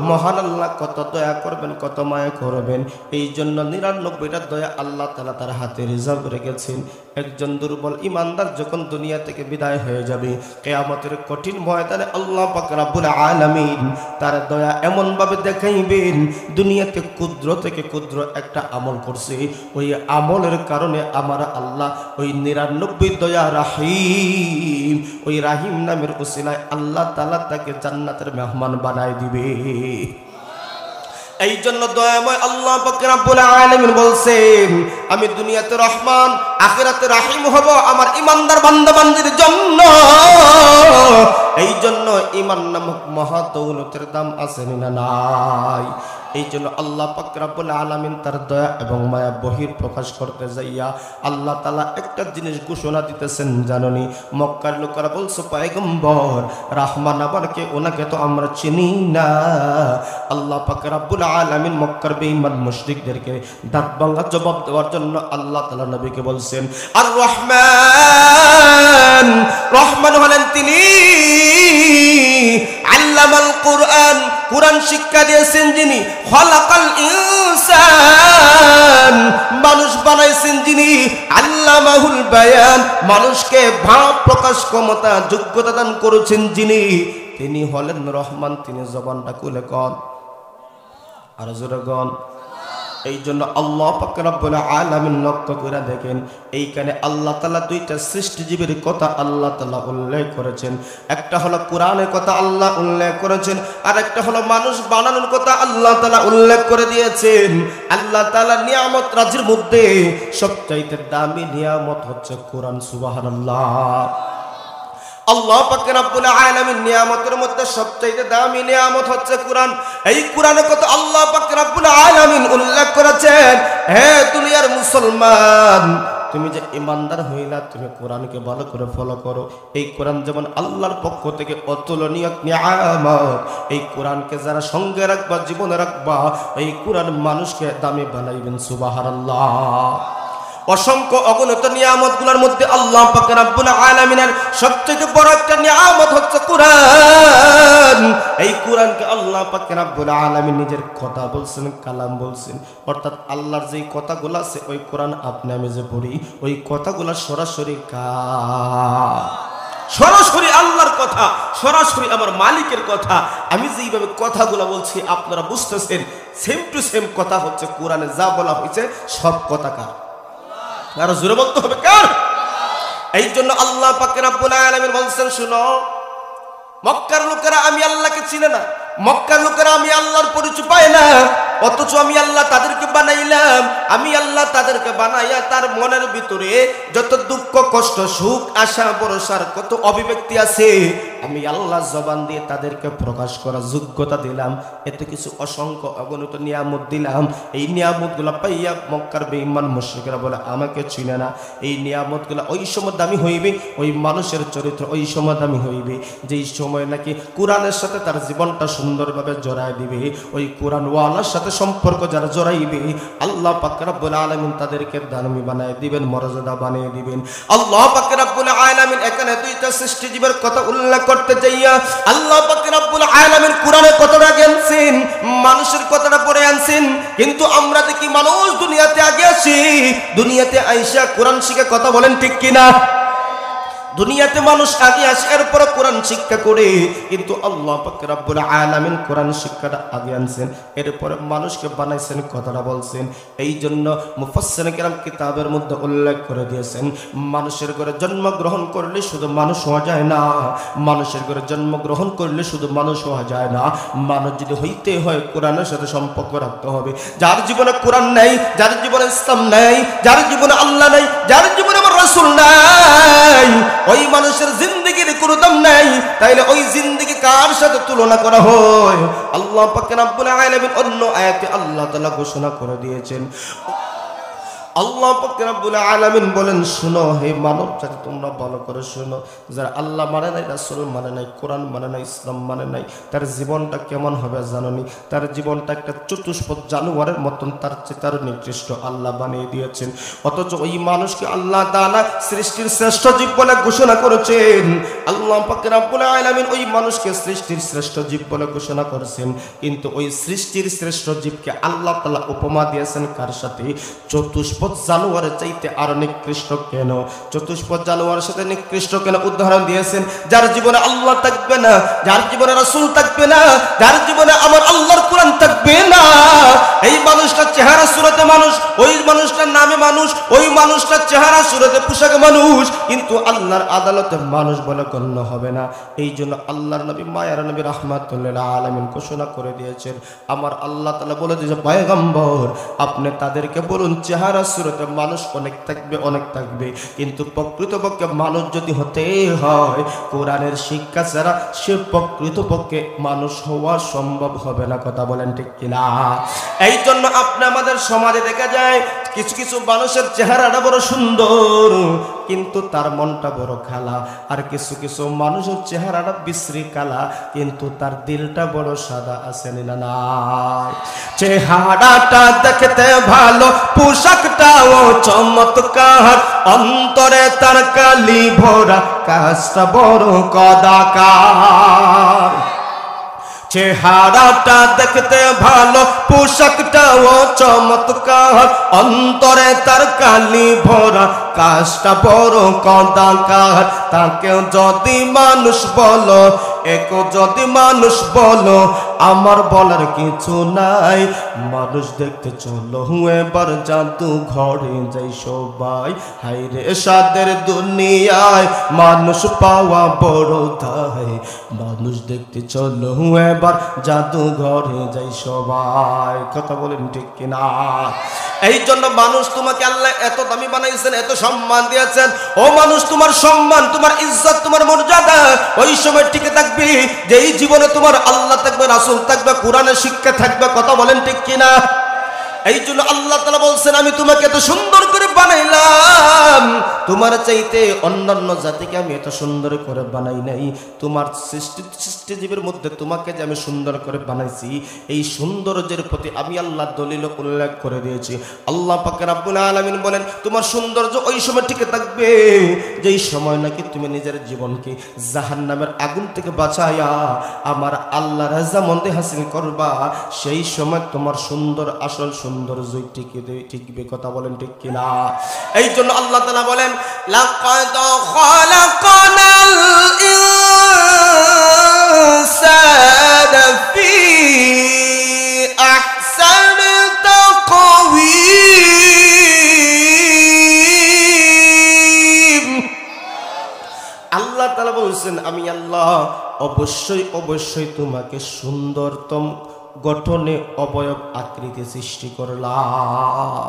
মহান আল্লাহ কত দয়া করবেন, কত মায়া করবেন। এই জন্য 99টা দয়া আল্লাহ তাআলা তার হাতে রিজার্ভ রেখেছেন। একজন দুর্বল ঈমানদার যখন দুনিয়া থেকে বিদায় হয়ে যাবে, কিয়ামতের কঠিন ময়দানে আল্লাহ পাক রব্বুল আলামিন তার দয়া এমন ভাবে দেখাইবেন, দুনিয়াতে ক্ষুদ্র থেকে ক্ষুদ্র একটা আমল করছে, ওই আমলের কারণে আমার আল্লাহ ওই 99 দয়া রাহিম, ওই রাহিম নামের উসিলায় আল্লাহ তাআলা তাকে জান্নাতের মেহমান বানায় দিবে। এই জন্য দয়াময় আল্লাহ পাক রব্বুল আলামিন বলছেন, আমি দুনিয়াতে রহমান, আখিরাতে রাহিম হব আমার ইমানদার বান্দা বান্দির জন্য। এই জন্য ঈমান নামক মহা দৌলতের দাম আছে না নাই? এই জন্য আল্লাহ পাক রব্বুল আলামিন তার দয়া এবং মায়া বহির প্রকাশ করতে যাইয়া আল্লাহ তাআলা একটা জিনিস ঘোষণা দিতেছেন, জাননি? মক্কার লোকেরা বলছে, পয়গম্বর রহমান আবার কে? ওনাকে তো আমরা চিনি না। আল্লাহ পাক রব্বুল আলামিন মক্কার বেঈমান মুশরিকদেরকে দাঁত ভাঙা জবাব দেওয়ার জন্য আল্লাহ তাআলা নবীকে বলছেন, আর রহমান, রহমান হলেন তিনি আল্লামাল কুরআন, কুরআন শিক্ষা দিয়েছেন যিনি, খলাকাল ইনসান, মানুষ বানাইছেন যিনি, আল্লামাহুল বায়ান, মানুষকে ভাব প্রকাশ ক্ষমতা যোগ্যতা দান করেছেন যিনি, তিনি হলেন রহমান। তিনি জবানটা খুলে কন, আর জোরে কন। এই জন্য আল্লাহ পাক রব্বুল আলামিন লক্ষ্য করে দেখেন, এইখানে আল্লাহ তাআলা দুইটা সৃষ্টিজীবীর কথা আল্লাহ তাআলা উল্লেখ করেছেন। একটা হলো কোরআনের কথা আল্লাহ উল্লেখ করেছেন, আর একটা হলো মানুষ বানানোর কথা আল্লাহ তাআলা উল্লেখ করে দিয়েছেন। আল্লাহ তাআলা নিয়ামত রাজির মধ্যে সবচাইতে দামি নিয়ামত হচ্ছে কোরআন। সুবহানাল্লাহ। আল্লাহ পাক রব্বুল আলামিন নিয়ামতের মধ্যে সবচেয়ে দামি নিয়ামত হচ্ছে কোরআন। এই কোরআনের কথা আল্লাহ পাক রব্বুল আলামিন উল্লেখ করেছেন, হে দুনিয়ার মুসলমান, তুমি যে ইমানদার হইলা, তুমি কোরআনকে ভালো করে ফলো করো। এই কোরআন যেমন আল্লাহর পক্ষ থেকে অতুলনীয় নিয়ামত, এই কোরআনকে যারা সঙ্গে রাখবা, জীবনে রাখবা, এই কোরআন মানুষকে দামি বানাইবেন। সুবহানাল্লাহ। অসংখ্য অগণিত নিয়ামতগুলোর মধ্যে আল্লাহ পাক রব্বুল আলামিনের সবচেয়ে বড় একটা নিয়ামত হচ্ছে কোরআন। এই কোরআনকে আল্লাহ পাক রব্বুল আলামিন নিজের কথা বলছেন, কালাম বলছেন, অর্থাৎ আল্লাহর যেই কথাগুলো আছে ওই কোরআন আপনি আমি যে পড়ি, ওই কথাগুলো সরাসরি সরাসরি আল্লাহর কথা, সরাসরি আমার মালিকের কথা। আমি যেইভাবে কথাগুলো বলছি আপনারা বুঝতেছেন, সেম টু সেম কথা হচ্ছে কোরআনে যা বলা হয়েছে সব কথা কার? আর জোরে বলতে হবে কার? এই জন্য আল্লাহ পাক রব্বুল আলামিন বলছেন, শুনো, মক্কার লোকেরা আমি আল্লাহকে চিনে না, মক্কার লোকেরা আমি আল্লাহর পরিচয় পায় না, অথচ আমি আল্লাহ তাদেরকে বানাইলাম। আমি আল্লাহ তাদেরকে বানাইয়া তার মনের ভিতরে যত দুঃখ কষ্ট সুখ আশা ভরসার কত অভিব্যক্তি আছে আমি আল্লাহ জবান দিয়ে তাদেরকে প্রকাশ করার যোগ্যতা দিলাম। এতে কিছু অসংখ্য অগণিত নিয়ামত দিলাম। এই নিয়ামতগুলো পাইয়া মক্কার বেঈমান মুশরিকরা বলে আমাকে চিনে না। এই নিয়ামতগুলো ওই সময় দামি হইবে, ওই মানুষের চরিত্র ওই সময় দামি হইবে যেই সময় নাকি কোরআনের সাথে তার জীবনটা সুন্দরভাবে জড়ায় দিবে। ওই কোরআন ওয়ালার সাথে সম্পর্ক যারা জড়াইবে আল্লাহ পাক রব্বুল আলামিন তাদেরকে দামি বানায় দিবেন, মর্যাদা বানিয়ে দিবেন। আল্লাহ পাক রব্বুল আলামিন এখানে দুইটা সৃষ্টিজীবের কথা উল্লেখ করতে যাইয়া আল্লাহ পাক রব্বুল আলামিন কোরআনের কথাটা আনছেন, মানুষের কথাটা পরে আনছেন। কিন্তু আমরা দেখি মানুষ দুনিয়াতে আগে আসি, দুনিয়াতে আইসা কোরআন শিখে কথা বলেন ঠিক কিনা? দুনিয়াতে মানুষ আগে আসে এরপর কোরআন শিক্ষা করে, কিন্তু আল্লাহ পাক রব্বুল আলামিন কোরআন শিক্ষাটা আগে আনছেন, এরপরে মানুষকে বানাইছেন, কথাটা বলছেন। এই জন্য মুফাসসিরিন কিরাম কিতাবের মধ্যে উল্লেখ করে দিয়েছেন মানুষের ঘরে জন্মগ্রহণ করলে শুধু মানুষ হওয়া যায় না, মানুষের ঘরে জন্মগ্রহণ করলে শুধু মানুষ হওয়া যায় না, মানুষ যদি হইতে হয় কোরআনের সাথে সম্পর্ক রাখতে হবে। যার জীবনে কোরআন নাই, যার জীবনে ইসলাম নাই, যার জীবনে আল্লাহ নাই, যার জীবনে আমার রাসূল নাই, ওই মানুষের জিন্দেগির কোনো দাম নাই। তাইলে ওই জিন্দেগি কার সাথে তুলনা করা হয়? আল্লাহ পাক রব্বুল আলামিন অন্য আয়াতে আল্লাহ তাআলা ঘোষণা করে দিয়েছেন, আল্লাহ পাক রব্বুল আলামিন বলেন, শুনো হে মানব জাতি, তোমরা ভালো করে শুনো, যারা আল্লাহ মানে নাই, রাসূল মানে নাই, কোরআন মানে নাই, ইসলাম মানে নাই, তার জীবনটা কেমন হবে জানোনি? তার জীবনটা একটা চতুষ্পদ জানোয়ারের মতন, তার চেয়ে তার নিকৃষ্ট আল্লাহ বানিয়ে দিয়েছেন। অথচ ওই মানুষকে আল্লাহ তাআলা সৃষ্টির শ্রেষ্ঠ জীব বলে ঘোষণা করেছেন। আল্লাহ পাক রব্বুল আলামিন ওই মানুষকে সৃষ্টির শ্রেষ্ঠ জীব বলে ঘোষণা করেছেন, কিন্তু ওই সৃষ্টির শ্রেষ্ঠ জীবকে আল্লাহ তাআলা উপমা দিয়েছেন কার সাথে? চতুষ্পদ জানোয়ারের চাইতে আরো নিকৃষ্ট কেন? চতুষ্পদ জানোয়ারের সাথে নিকৃষ্ট কেন উদাহরণ দিয়েছেন? যার জীবনে আল্লাহ থাকবে না, যার জীবনে রাসূল থাকবে না, যার জীবনে আমার আল্লাহর কোরআন থাকবে না, এই মানুষটার চেহারা সুরতে মানুষ, ওই মানুষটার নামে মানুষ, ওই মানুষটার চেহারা সুরতে পোশাকে মানুষ, কিন্তু আল্লাহর আদালতে মানুষ বলে গণ্য হবে না। এই জন্য আল্লাহর নবী মায়ার নবী রাহমাতুল লিল আলামিন ঘোষণা করে দিয়েছেন, আমার আল্লাহ তাআলা বলে দিয়েছে, পয়গম্বর আপনি তাদেরকে বলুন চেহারা সুরতে মানুষ অনেক থাকবে, অনেক থাকবে, কিন্তু প্রকৃতপক্ষে মানুষ যদি হতে হয় কোরআনের শিক্ষা ছাড়া সে প্রকৃতপক্ষে মানুষ হওয়া সম্ভব হবে না। কথা বলেন ঠিক কিনা? এই জন্য আপনি আমাদের সমাজে দেখা যায় কিছু কিছু মানুষের চেহারাটা বড় সুন্দর কিন্তু তার মনটা বড় খালা, আর কিছু কিছু মানুষের চেহারাটা বিশ্রী কালা কিন্তু তার দিলটা বড় সাদা। আছে না নাই? চেহারাটা দেখতে ভালো, পোশাকটাও চমৎকার, অন্তরে তার কালি ভরা, কাজটা বড় কদাকার। চেহারাটা দেখতে ভালো, পোশাকটাও চমৎকার, অন্তরে তার কালি ভরা, কাজটা বড় কদাকার। তাকে যদি মানুষ বলো, একে যদি মানুষ বলো, আমার বলার কিছু নাই। মানুষ দেখতে চলো এবার জাদু ঘরে যাই সবাই, হায়রে সাদের দুনিয়ায় মানুষ পাওয়া বড় দায়। মানুষ দেখতে চলো এবার জাদু ঘরে যাই সবাই। কথা বলেন ঠিক কিনা? এই জন্য মানুষ তোমাকে আল্লাহ এত দামি বানাইছেন, এত সম্মান দিয়েছেন। ও মানুষ, তোমার সম্মান, তোমার ইজ্জত, তোমার মর্যাদা ওই সময় টিকে থাকবে যেই জীবনে তোমার আল্লাহ থাকবে, রাসূল থাকবে, কোরআনের শিক্ষা থাকবে। কথা বলেন ঠিক কিনা? এই জন্য আল্লাহ তাআলা বলছেন, আমি তোমাকে এত সুন্দর করে বানাইলাম, তোমার চাইতে অন্যান্য জাতিকে আমি এত সুন্দর করে বানাই নাই। তোমার সৃষ্টিজীবের মধ্যে তোমাকে যে আমি সুন্দর করে বানাইছি, এই সৌন্দর্যের প্রতি আমি আল্লাহ দলিল উল্লেখ করে দিয়েছি। আল্লাহ পাক রব্বুল আলামিন বলেন, তোমার সৌন্দর্য ওই সময় টিকে থাকবে যেই সময় নাকি তুমি নিজের জীবনকে জাহান্নামের আগুন থেকে বাঁচায়া আমার আল্লাহর রাজামন্দি হাসিল করবা। সেই সময় তোমার সুন্দর আসল সৌন্দর্য টিকবে। কথা বলেন ঠিক কিনা? এই জন্য আল্লাহ তাআলা বলেন, লাকাদ খালাকনাল ইনসানা ফি আহসানি তাকওয়িম। আল্লাহ তাআলা বলছেন, আমি আল্লাহ অবশ্যই অবশ্যই তোমাকে সুন্দরতম গঠনে অবয়ব আকৃতি সৃষ্টি করলাম,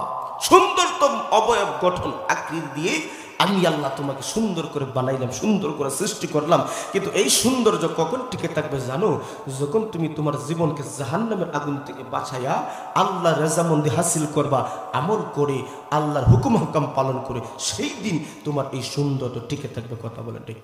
সুন্দরতম অবয়ব গঠন আকৃতি দিয়ে আমি আল্লাহ তোমাকে সুন্দর করে বানাইলাম, সুন্দর করে সৃষ্টি করলাম। কিন্তু এই সৌন্দর্য কখন টিকে থাকবে জানো? যখন তুমি তোমার জীবনকে জাহান্নামের আগুন থেকে বাঁচাইয়া আল্লাহর রেজামন্দি হাসিল করবা, আমল করে আল্লাহর হুকুম হুকাম পালন করে, সেই দিন তোমার এই সৌন্দর্য টিকে থাকবে। কথা বলে ঠিক,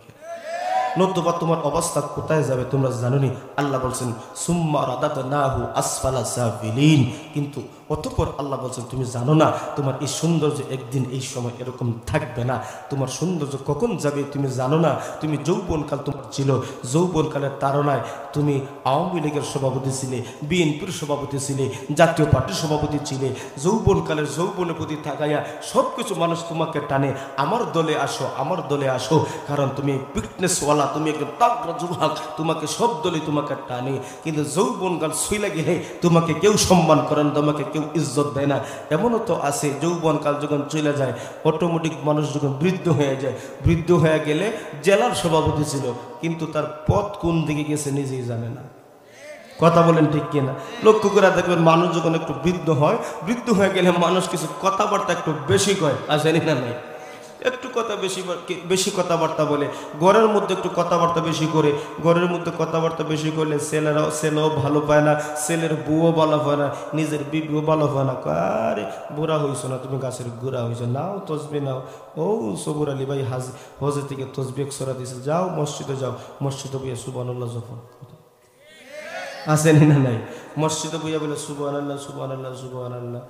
নতুবা তোমার অবস্থা কোথায় যাবে তোমরা জানোনি। আল্লাহ বলছেন সুম্মা রাদাদনাহু আসফালা সাফিলিন, কিন্তু অতঃপর আল্লাহ বলছেন তুমি জানো না তোমার এই সৌন্দর্য একদিন এই সময় এরকম থাকবে না। তোমার সৌন্দর্য কখন যাবে তুমি জানো না। তুমি যৌবনকাল তোমার ছিল, যৌবনকালের তাড়নায় তুমি আওয়ামী লীগের সভাপতি ছিলে, বিএনপির সভাপতি ছিলে, জাতীয় পার্টির সভাপতি ছিলে। যৌবনকালের যৌবনের প্রতি থাকাইয়া সব কিছু মানুষ তোমাকে টানে, আমার দলে আসো, আমার দলে আসো, কারণ তুমি ফিটনেসওয়ালা, তুমি একজন তাগড়া যুবক, তোমাকে সব দলে তোমাকে টানে। কিন্তু যৌবনকাল ছুঁইলা গেলে তোমাকে কেউ সম্মান করে না, তোমাকে কেউ ইজ্জত দেয় না। এমনও তো আছে যৌবনকাল যখন চলে যায়, অটোমেটিক মানুষ যখন বৃদ্ধ হয়ে যায়, বৃদ্ধ হয়ে গেলে জেলার সভাপতি ছিল কিন্তু তার পথ কোন দিকে গেছে নিজেই জানে না। কথা বলেন ঠিক কিনা? লক্ষ্য করে দেখবেন মানুষ যখন একটু বৃদ্ধ হয়, বৃদ্ধ হয়ে গেলে মানুষ কিছু কথাবার্তা একটু বেশি কয়, আসেনি না নাই? একটু কথা বেশি কথাবার্তা বলে, ঘরের মধ্যে একটু কথাবার্তা বেশি করে, ঘরের মধ্যে কথাবার্তা বেশি করলে ছেলেও ভালো পায় না, ছেলের বউও ভালো পায় না, নিজের বিবিও ভালো পায় না। আরে বুড়া হয়েছো না তুমি, গাছের গুড়া হয়েছো, নাও তসবি নাও। ও সবুর আলী ভাই হজে থেকে তসবি সরা দিয়েছে, যাও মসজিদে যাও, মসজিদে বইয়া সুবহানাল্লাহ যখন আসেনি না নাই? মসজিদে বইয়া বলে সুবহানাল্লাহ সুবহানাল্লাহ সুবহানাল্লাহ।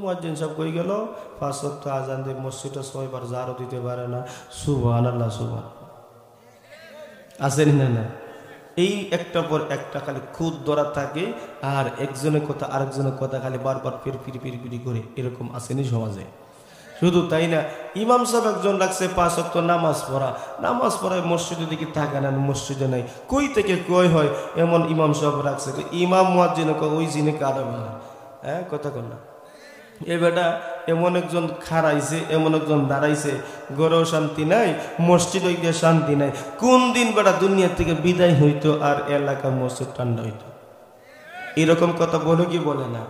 মুয়াজ্জিন সাহেব কই গেল, 5 ওয়াক্ত আজান দিয়ে মসজিদে 6 বার জারও দিতে পারে না, সুবহানাল্লাহ সুবহানাল্লাহ। আসেনি না না? এই একটা পর একটা খালি খুদ ধরা থাকে, আর একজনের কথা আরেকজনের কথা খালি বারবার ফিরি করে, এরকম আসেনি সমাজে? শুধু তাই না, ইমাম সাহেব একজন রাখছে 5 ওয়াক্ত নামাজ পড়ায় মসজিদে দিকে থাকে না, মসজিদে নাই, কই থেকে কই হয় এমন ইমাম সাহেব রাখছে। ইমাম মুয়াজ্জিন ওই জিনে কারণ, হ্যাঁ কথা কর না। এ বেটা এমন একজন খাড়াইছে, এমন একজন দাঁড়াইছে, ঘরেও শান্তি নাই, মসজিদে গিয়ে শান্তি নাই। কোন দিন বেটা দুনিয়া থেকে বিদায় হইতো আর এলাকা মসজিদ ঠান্ডা হইতো? এরকম কথা বলে কি বলে না?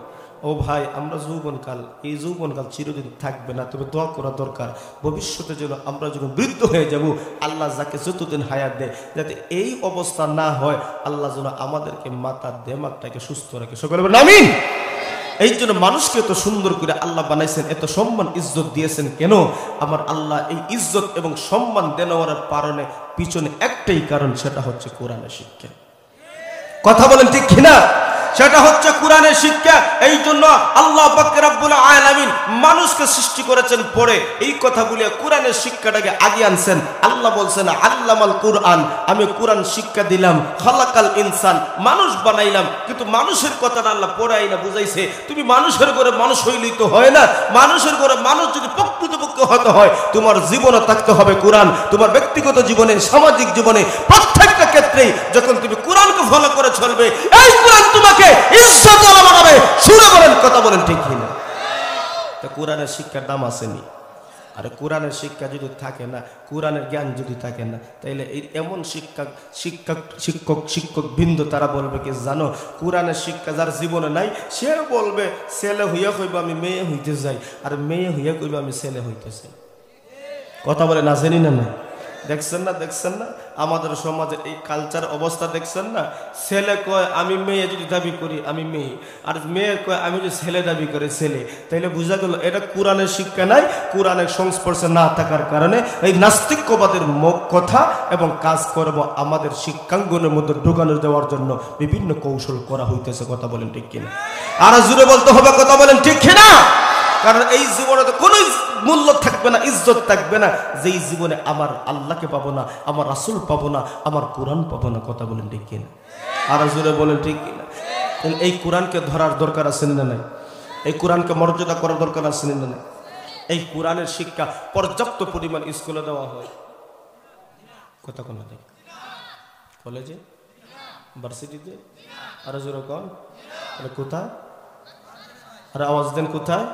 ও ভাই, আমরা যৌবনকাল, এই যৌবনকাল চিরদিন থাকবে না, তবে দোয়া করা দরকার ভবিষ্যতে যেন আমরা যখন বৃদ্ধ হয়ে যাব, আল্লাহ যাকে যতদিন হায়াত দেয় যাতে এই অবস্থা না হয়, আল্লাহ যেন আমাদেরকে মাথার দেমাগটাকে সুস্থ রাখে। সকলে বলেন আমিন। এই জন্য মানুষকে এত সুন্দর করে আল্লাহ বানাইছেন, এত সম্মান ইজ্জত দিয়েছেন কেন? আমার আল্লাহ এই ইজ্জত এবং সম্মান দেওয়ার কারণে পিছনে একটাই কারণ, সেটা হচ্ছে কোরআনের শিক্ষা। কথা বলেন ঠিক কিনা? সেটা হচ্ছে কোরআনের শিক্ষা। এই জন্য আল্লাহ পাক রব্বুল আলামিন মানুষকে সৃষ্টি করেছেন পরে এই কথা বলে কোরআনের শিক্ষাটাকে আগে আনছেন। আল্লাহ বলছেন আল্লামাল কোরআন, আমি কোরআন শিক্ষা দিলাম, খালাকাল ইনসান, মানুষ বানাইলাম। কিন্তু মানুষের কথাটা আল্লাহ পরে আইনা বুঝাইছে, তুমি মানুষের ঘরে মানুষ হইলেই তো হয় না, মানুষের ঘরে মানুষ যদি প্রকৃতপক্ষে হতে হয় তোমার জীবনে থাকতে হবে কোরআন। তোমার ব্যক্তিগত জীবনে, সামাজিক জীবনে, প্রত্যেকটা ক্ষেত্রে যখন তুমি কোরআনকে ফলো করে চলবে, এই কোরআন তোমাকে ইজ্জত বানাবে। শুনে বলেন, কথা বলেন ঠিক কিনা? তা কোরআনের শিক্ষার দাম আসেনি। আর কোরআনের শিক্ষা যদি থাকে না, কোরআনের জ্ঞান যদি থাকে না, তাইলে এই এমন শিক্ষক বৃন্দ তারা বলবে কি জানো, কোরআনের শিক্ষা যার জীবনে নাই সে বলবে ছেলে হইয়া কইবে আমি মেয়ে হইতে যাই, আর মেয়ে হইয়া কইবে আমি ছেলে হইতে চাই। কথা বলে না, জানি না? না দেখছেন না আমাদের সমাজের এই কালচার অবস্থা দেখছেন না? ছেলে কয় আমি মেয়ে যদি দাবি করি আমি মেয়ে, আর মেয়ে কয় আমি যদি ছেলে দাবি করে ছেলে। তাইলে বোঝা গেল এটা কোরআনের শিক্ষা নাই। কোরআনের সংস্পর্শে না থাকার কারণে এই নাস্তিক্যবাদের কথা এবং কাজকর্ম আমাদের শিক্ষাঙ্গনের মধ্যে ঢোকানো দেওয়ার জন্য বিভিন্ন কৌশল করা হইতেছে। কথা বলেন ঠিক কিনা? আর জুড়ে বলতে হবে, কথা বলেন ঠিক কিনা? কারণ এই জীবনে তো কোনো মূল্য থাকবে না, ইজ্জত থাকবে না যেই জীবনে আমার আল্লাহকে পাবো না, আমার রাসূল পাবো না, আমার কোরআন পাবো না। কথা বলেন ঠিক কিনা? আর জোরে বলেন ঠিক কিনা? এই কোরআনকে ধরার দরকার আছে না নাই? এই কোরআনকে মর্যাদা করার দরকার আছে না নাই? এই কোরআনের শিক্ষা পর্যাপ্ত পরিমাণ স্কুলে দেওয়া হয়। কথা কোন দেয়? কলেজে, ভার্সিটিতে? আর জোরে কন, কোথায়? আর আওয়াজ দেন কোথায়?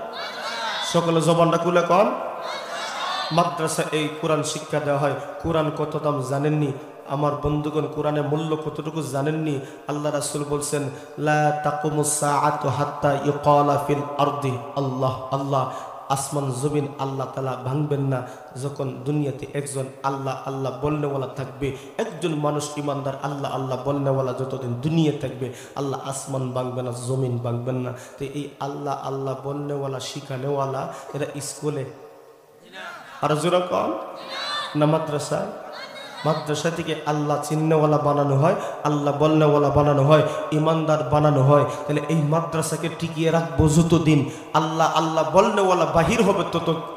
সকলে জবানটা খুলে কন। মাদ্রাসা এই কোরআন শিক্ষা দেওয়া হয়। কোরআন কত দাম জানেননি? আমার বন্ধুগণ, কোরআনের মূল্য কতটুকু জানেননি? আল্লাহ রাসূল বলছেন, লা তাকুমুস সাআতু হাত্তা ইউকালা ফিল আরদি আল্লাহ আল্লাহ। আসমান জমিন আল্লাহ তাআলা ভাঙবেন না যখন দুনিয়াতে একজন আল্লাহ আল্লাহ বলনেওয়ালা থাকবে, একজন মানুষ ইমানদার আল্লাহ আল্লাহ বলনেওয়ালা যতদিন দুনিয়া থাকবে, আল্লাহ আসমান ভাঙবে না, জমিন ভাঙবেন না। তো এই আল্লাহ আল্লাহ বলনেওয়ালা শিখানেওয়ালা এরা স্কুলে আর জোরা কম না মাদ্রাসায়? মাদ্রাসা থেকে আল্লাহ চিন্নেওয়ালা বানানো হয়, আল্লাহ বলনেওয়ালা বানানো হয়, ইমানদার বানানো হয়। তাহলে এই মাদ্রাসাকে টিকিয়ে রাখবো যতদিন আল্লাহ আল্লাহ বলনেওয়ালা বাহির হবে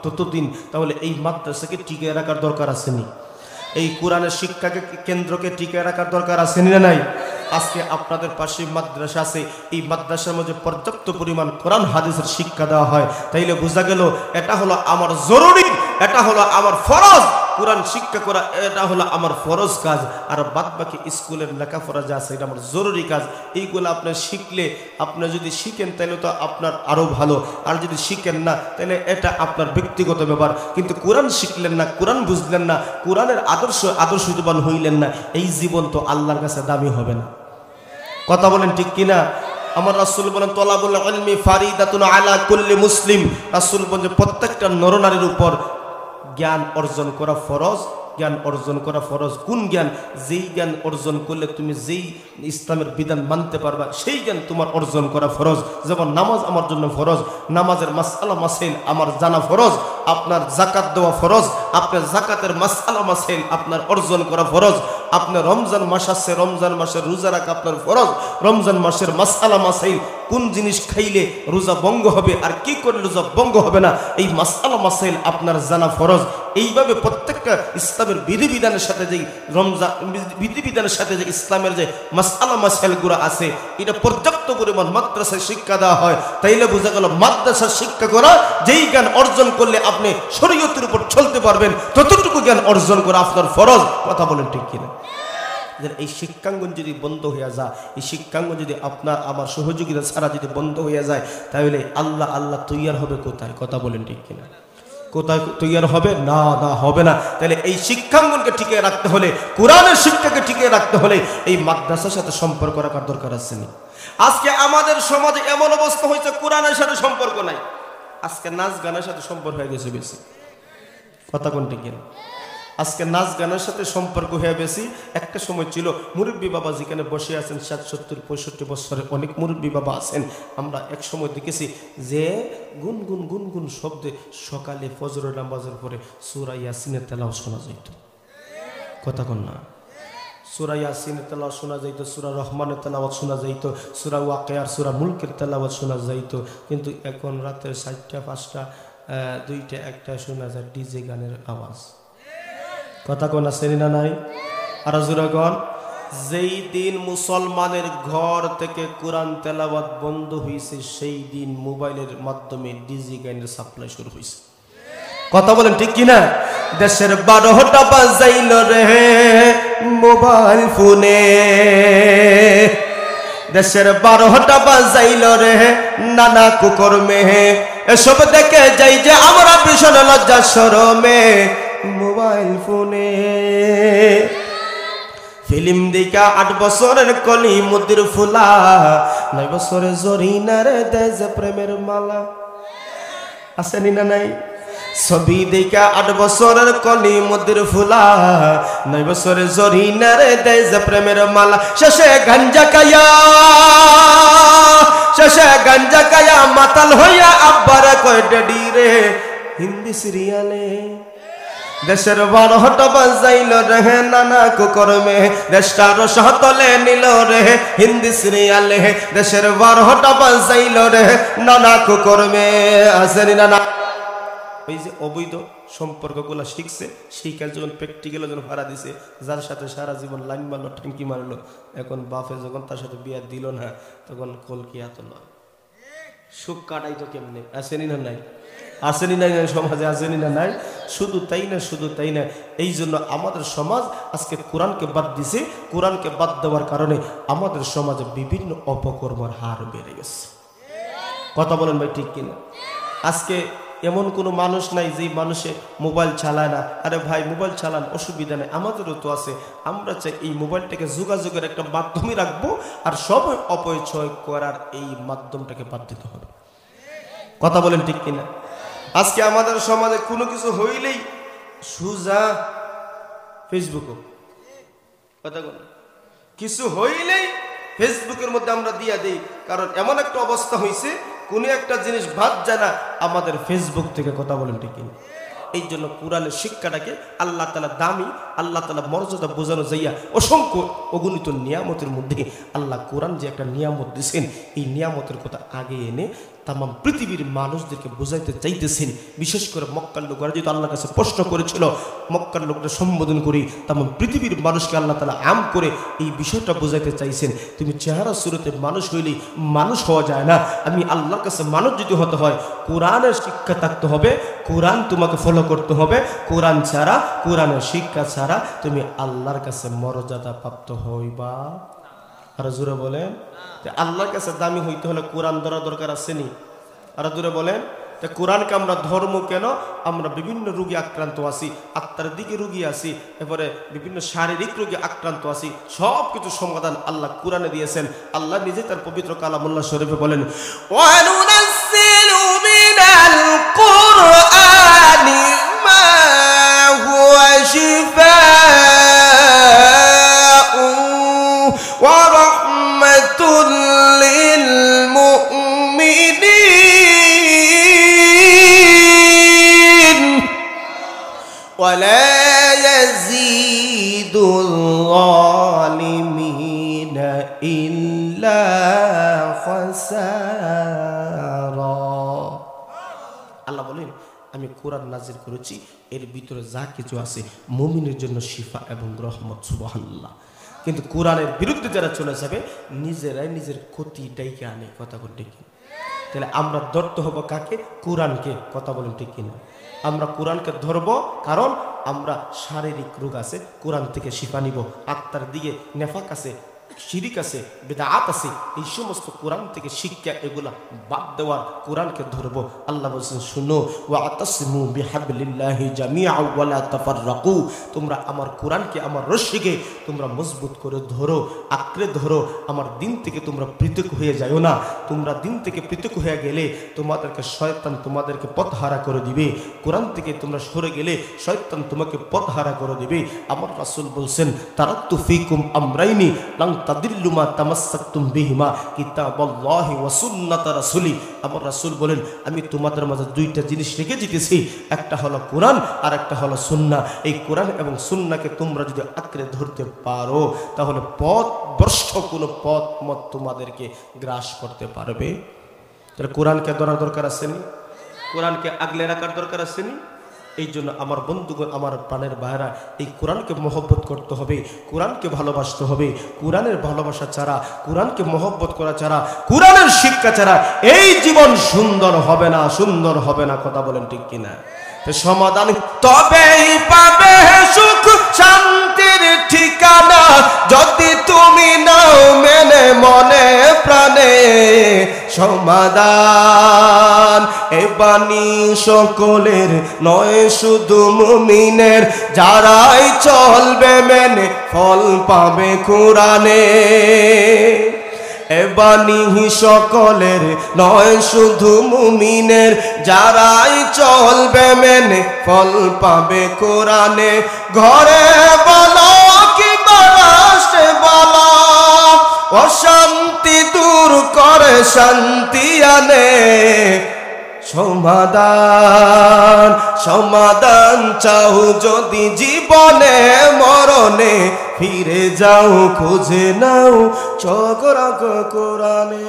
ততদিন। তাহলে এই মাদ্রাসাকে টিকিয়ে রাখার দরকার আসেনি? এই কোরআনের শিক্ষাকে কেন্দ্রকে টিকিয়ে রাখার দরকার আসেনি না নাই? আজকে আপনাদের পাশে মাদ্রাসা আছে, এই মাদ্রাসার মধ্যে পর্যাপ্ত পরিমাণ কোরআন হাদিসের শিক্ষা দেওয়া হয়। তাইলে বোঝা গেল এটা হলো আমার জরুরি, এটা হলো আমার ফরজ। কোরআন শিক্ষা করা এটা হলো আমার ফরজ কাজ, আর বাদ বাকি স্কুলের লেখাপড়া যা আছে এটা আমার জরুরি কাজ। এইগুলো আপনি শিখলে, আপনি যদি শিখেন তাহলে তো আপনার আরও ভালো, আর যদি শিখেন না তাহলে এটা আপনার ব্যক্তিগত ব্যাপার। কিন্তু কোরআন শিখলেন না, কোরআন বুঝলেন না, কোরআনের আদর্শবান হইলেন না, এই জীবন তো আল্লাহর কাছে দামি হবে না। কথা বলেন ঠিক কিনা? আমার রাসূল বলেন, তলাবুল ইলমি ফারিদাতুন আলা কুল্লি মুসলিম। রাসূল বলেন প্রত্যেকটা নরনারীর উপর জ্ঞান অর্জন করা ফরজ, জ্ঞান অর্জন করা ফরজ। কোন জ্ঞান? যেই জ্ঞান অর্জন করলে তুমি যেই ইসলামের বিধান মানতে পারবা সেই জ্ঞান তোমার অর্জন করা ফরজ। যেমন নামাজ আমার জন্য ফরজ, নামাজের মাসআলা মাসাইল আমার জানা ফরজ। আপনার যাকাত দেওয়া ফরজ, আপনার যাকাতের মাসআলা মাসাইল আপনার অর্জন করা ফরজ। আপনার রমজান মাস আছে, রমজান মাসের রোজা রাখা আপনার ফরজ। রমজান মাসের মাসআলা মাসাইল, কোন জিনিস খাইলে রোজা ভঙ্গ হবে আর কি করলে রোজা ভঙ্গ হবে না, এই মাসআলা মাসাইল আপনার জানা ফরজ। এইভাবে প্রত্যেকটা ইসলামের বিধিবিধানের সাথে যে রমজান বিধিবিধানের সাথে যে ইসলামের যে মাসআলা মাসাইলগুলো আছে এটা পর্যাপ্ত পরিমাণ মাদ্রাসায় শিক্ষা দেওয়া হয়। তাইলে বোঝা গেল মাদ্রাসার শিক্ষা করা, যেই জ্ঞান অর্জন করলে আপনি শরীয়তের উপর চলতে পারবেন ততটুকু জ্ঞান অর্জন করা আপনার ফরজ। কথা বলেন ঠিক কিনা? এই শিক্ষাঙ্গন যদি বন্ধ হয়ে যায়, এই শিক্ষাঙ্গন যদি আপনার আমার সহযোগিতা ছাড়া যদি বন্ধ হয়ে যায়, তাহলে আল্লাহ আল্লাহ তৈয়ার হবে কোথায়? কথা বলেন ঠিক কিনা? কোথায় তৈয়ার হবে? না না, হবে না। তাহলে এই শিক্ষাঙ্গনকে টিকিয়ে রাখতে হলে, কোরআনের শিক্ষাকে টিকিয়ে রাখতে হলে এই মাদ্রাসার সাথে সম্পর্ক রাখার দরকার আছে। আজকে আমাদের সমাজে এমন অবস্থা হয়েছে কোরআনের সাথে সম্পর্ক নাই, আজকে নাচ গানের সাথে সম্পর্ক হয়ে গেছে বেশি। কথা কোন ঠিক কিনা? আজকে নাচ গানের সাথে সম্পর্ক হয়ে বেশি। একটা সময় ছিল মুরব্বী বাবা যেখানে বসে আছেন 60-70-65 বছরের অনেক মুরব্বী বাবা আছেন, আমরা এক সময় দেখেছি যে গুনগুন গুনগুন শব্দে সকালে ফজরের নামাজের পরে সূরা ইয়াসিনের তেলাওয়াত শোনা যাইত। কথা কোন না? সূরা ইয়াসিনের তেলাওয়াত শোনা যাইত, সূরা রহমানের তেলাওয়াত শোনা যাইত, সূরা ওয়াকিয়ার সূরা মুলকের তেলাওয়াত শোনা যাইত। কিন্তু এখন রাতের 4টা-5টা 2টা 1টা শোনা যায় ডিজে গানের আওয়াজ। কথা কোন আছে না নাই? আর জোরাগণ, যেই দিন মুসলমানের ঘর থেকে কোরআন তেলাওয়াত বন্ধ হয়েছে সেই দিন মোবাইলের মাধ্যমে ডিজি গানের সাপ্লাই শুরু হয়েছে। কথা বলেন ঠিক কিনা? দেশের 12টা বাজাইল রে মোবাইল ফোনে, দেশের 12টা বাজাইল রে নানা কুকর্মে, এসব দেখে যাই যে আমরা ভীষণ লজ্জা শরমে। মোবাইল ফোনে ফিল্ম দেখা 8 বছরের কলি মুদির ফুলা, 9 বছরের জরিনারে দেয় যে প্রেমের মালা। আসেনি না নাই? ছবি দেখা 8 বছরের কলি মুদির ফুলা, 9 বছরের জরিনারে দেয় যে প্রেমের মালা। শেষে গাঞ্জা কায়া মাতাল হইয়া আব্বারে কয় ডেডি রে হিন্দি সিরিয়ালে। দেশের 12টা বাজাইল রে নানা কুকর্মে, দেশটার সহতলে নিল রে হিন্দি সিরিয়ালে। দেশের 12টা বাজাইল রে নানা কুকর্মে। আসেনি নানা? ওই যে অবৈধ সম্পর্কগুলো শিখছে, শিখার যখন প্র্যাকটিক্যাল যখন ভাড়া দিছে, যার সাথে সারা জীবন লাইন মারলো, ট্যাঙ্কি মারলো, এখন বাপে যখন তার সাথে বিয়া দিল না তখন কলকি এত নয়, সুখ কাটাইতো কেমনে? আসেনি না নাই? আসেনি নাই? সমাজে আসেনি না নাই? শুধু তাই না, শুধু তাই না, এই জন্য আমাদের সমাজ আজকে কোরআনকে বাদ দিছে। কোরআনকে বাদ দেওয়ার কারণে আমাদের সমাজে বিভিন্ন অপকর্মের হার বেড়ে গেছে। কথা বলেন ভাই ঠিক কিনা? আজকে এমন কোনো মানুষ নাই যে মানুষে মোবাইল চালায় না। আরে ভাই, মোবাইল চালান, অসুবিধা নেই, আমাদেরও তো আছে। আমরা চাই এই মোবাইলটাকে যোগাযোগের একটা মাধ্যমে রাখবো, আর সময় অপচয় করার এই মাধ্যমটাকে বাদ দিতে হবে। কথা বলেন ঠিক কিনা? আজকে আমাদের সমাজে কোনো কিছু হইলেই সুজা ফেসবুকও, কথা বলেন, কিছু হইলেই ফেসবুকের মধ্যে আমরা দিয়া দিই। কারণ এমন একটা অবস্থা হয়েছে, কোনো একটা জিনিস বাদ যায় না আমাদের ফেসবুক থেকে। কথা বলেন ঠিক কিনা? এই জন্য কোরআনের শিক্ষাটাকে আল্লাহ তাআলা দামি, আল্লাহ তাআলা মর্যাদা বোঝানো যাইয়া অসংখ্য অগণিত নিয়ামতের মধ্যে আল্লাহ কোরআন যে একটা নিয়ামত দিয়েছেন, এই নিয়ামতের কথা আগে এনে তাম পৃথিবীর মানুষদেরকে বোঝাইতে চাইতেছেন। বিশেষ করে মক্কার লোকরা যেহেতু আল্লাহর কাছে প্রশ্ন করেছিল, মক্কার লোকরা সম্বোধন করি তাম পৃথিবীর মানুষকে আল্লাহ তাআলা আম করে এই বিষয়টা বোঝাইতে চাইছেন। তুমি চেহারা সুরতে মানুষ হইলেই মানুষ হওয়া যায় না। আমি আল্লাহর কাছে মানুষ যদি হতে হয়, কোরআনের শিক্ষা থাকতে হবে, কোরআন তোমাকে ফলো করতে হবে। কোরআন ছাড়া, কোরআনের শিক্ষা ছাড়া তুমি আল্লাহর কাছে মর্যাদা প্রাপ্ত হইবা। আর জোরে বলেন, আল্লাহর কাছে দামি হইতে হলে কোরআন ধরা দরকার আছে নি? আর জোরে বলেন, কোরআনকে আমরা ধর্ম কেন? আমরা বিভিন্ন রোগে আক্রান্ত আছি, আত্মার দিকে রোগী আছি, এরপরে বিভিন্ন শারীরিক রোগে আক্রান্ত আছি। সব কিছু সমাধান আল্লাহ কোরআনে দিয়েছেন। আল্লাহ নিজে তার পবিত্র কালামুল্লাহ শরীফে বলেন, ওয়ানুনাজ্জিলু মিনাল কুরআনি মা হুয়া শিফাউ ওয়া রাহমাতুল লিল মুমিনিন ওয়ালা ইয়াজিদুল যালিমিনা ইল্লা খাসারা। আল্লাহ বলেন, আমি কোরআন নাজিল করেছি, এর ভিতরে যা কিছু আছে মুমিনের জন্য শিফা এবং রহমত। সুবহানাল্লাহ। কিন্তু কোরআনের বিরুদ্ধে যারা চলে যাবে, নিজেরাই নিজের ক্ষতি ডাইকে আনে। কথা বলেন ঠিক কিনা? তাহলে আমরা ধরতে হবো কাকে? কোরআনকে। কথা বলেন ঠিক কিনা? আমরা কোরআনকে ধরবো, কারণ আমরা শারীরিক রোগ আছে, কোরআন থেকে শিফা নিব। আত্মার দিকে নেফাক আছে, শিরিক আছে, বিদআত আছে, এই সমস্ত কোরআন থেকে শিক্ষা এগুলা বাদ দেওয়ার, কোরআনকে ধরবো। আল্লাহ বলছেন, শুনো, ওয়াতাসিমু বিহাবলিল্লাহি জামিআ ওয়ালা তাফাররাকু। তোমরা আমার কোরআনকে, আমার রশ্মিকে তোমরা মজবুত করে ধরো, আঁকড়ে ধরো। আমার দিন থেকে তোমরা পৃথক হয়ে যাও না। তোমরা দিন থেকে পৃথক হয়ে গেলে তোমাদেরকে শয়তান তোমাদেরকে পথহারা করে দিবে। কোরআন থেকে তোমরা সরে গেলে শয়তান তোমাকে পথহারা করে দিবে। আমার রাসূল বলছেন, তারাক্তু ফীকুম আমরাইনি লান তাদিল্লু মা তামাসসাকতুম বিহিমা কিতাবাল্লাহি ওয়া সুন্নাত রাসূলি। আমার রাসূল বলেন, আমি তোমাদের মাঝে দুইটা জিনিস রেখে যেতেছি, একটা হলো কোরআন আর একটা হলো সুন্নাহ। এই কোরআন এবং সুন্নাহকে তোমরা যদি আঁকড়ে ধরতে পারো, তাহলে পথ ভ্রষ্ট কোনো পথ মত তোমাদেরকে গ্রাস করতে পারবে। তাহলে কোরআনকে ধরার দরকার আছে নি? কোরআনকে আগলে রাখার দরকার আছে নি? এই জন্য আমার বন্ধুগণ, আমার প্রাণের ভাইরা, এই কোরআনকে মহব্বত করতে হবে, কোরআনকে ভালোবাসতে হবে। কোরআনের ভালোবাসা ছাড়া, কোরআনকে মহব্বত করা ছাড়া, কোরআনের শিক্ষা ছাড়া এই জীবন সুন্দর হবে না, সুন্দর হবে না। কথা বলেন ঠিক কিনা? সমাধান তবেই পাবে সুখ শান্তির ঠিকানা, যদি তুমি নাও মেনে মনে প্রাণে সমাধান। এ বাণী সকলের নয়, শুধু মুমিনের, যারাই চলবে মেনে ফল পাবে কোরআনে। এ বাণী সকলের নয়, শুধু মুমিনের, যারাই চলবে মেনে ফল পাবে কোরআনে। ঘরে বলো কি বাসে বলো, অশান্তি দূর করে শান্তি আনে। সমাধান, সমাধান চাও যদি জীবনে মরণে, ফিরে যাও খুঁজে নাও চোখ রাখো কোরআনে।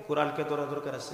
কোরআনকে ধরা দরকার আছে।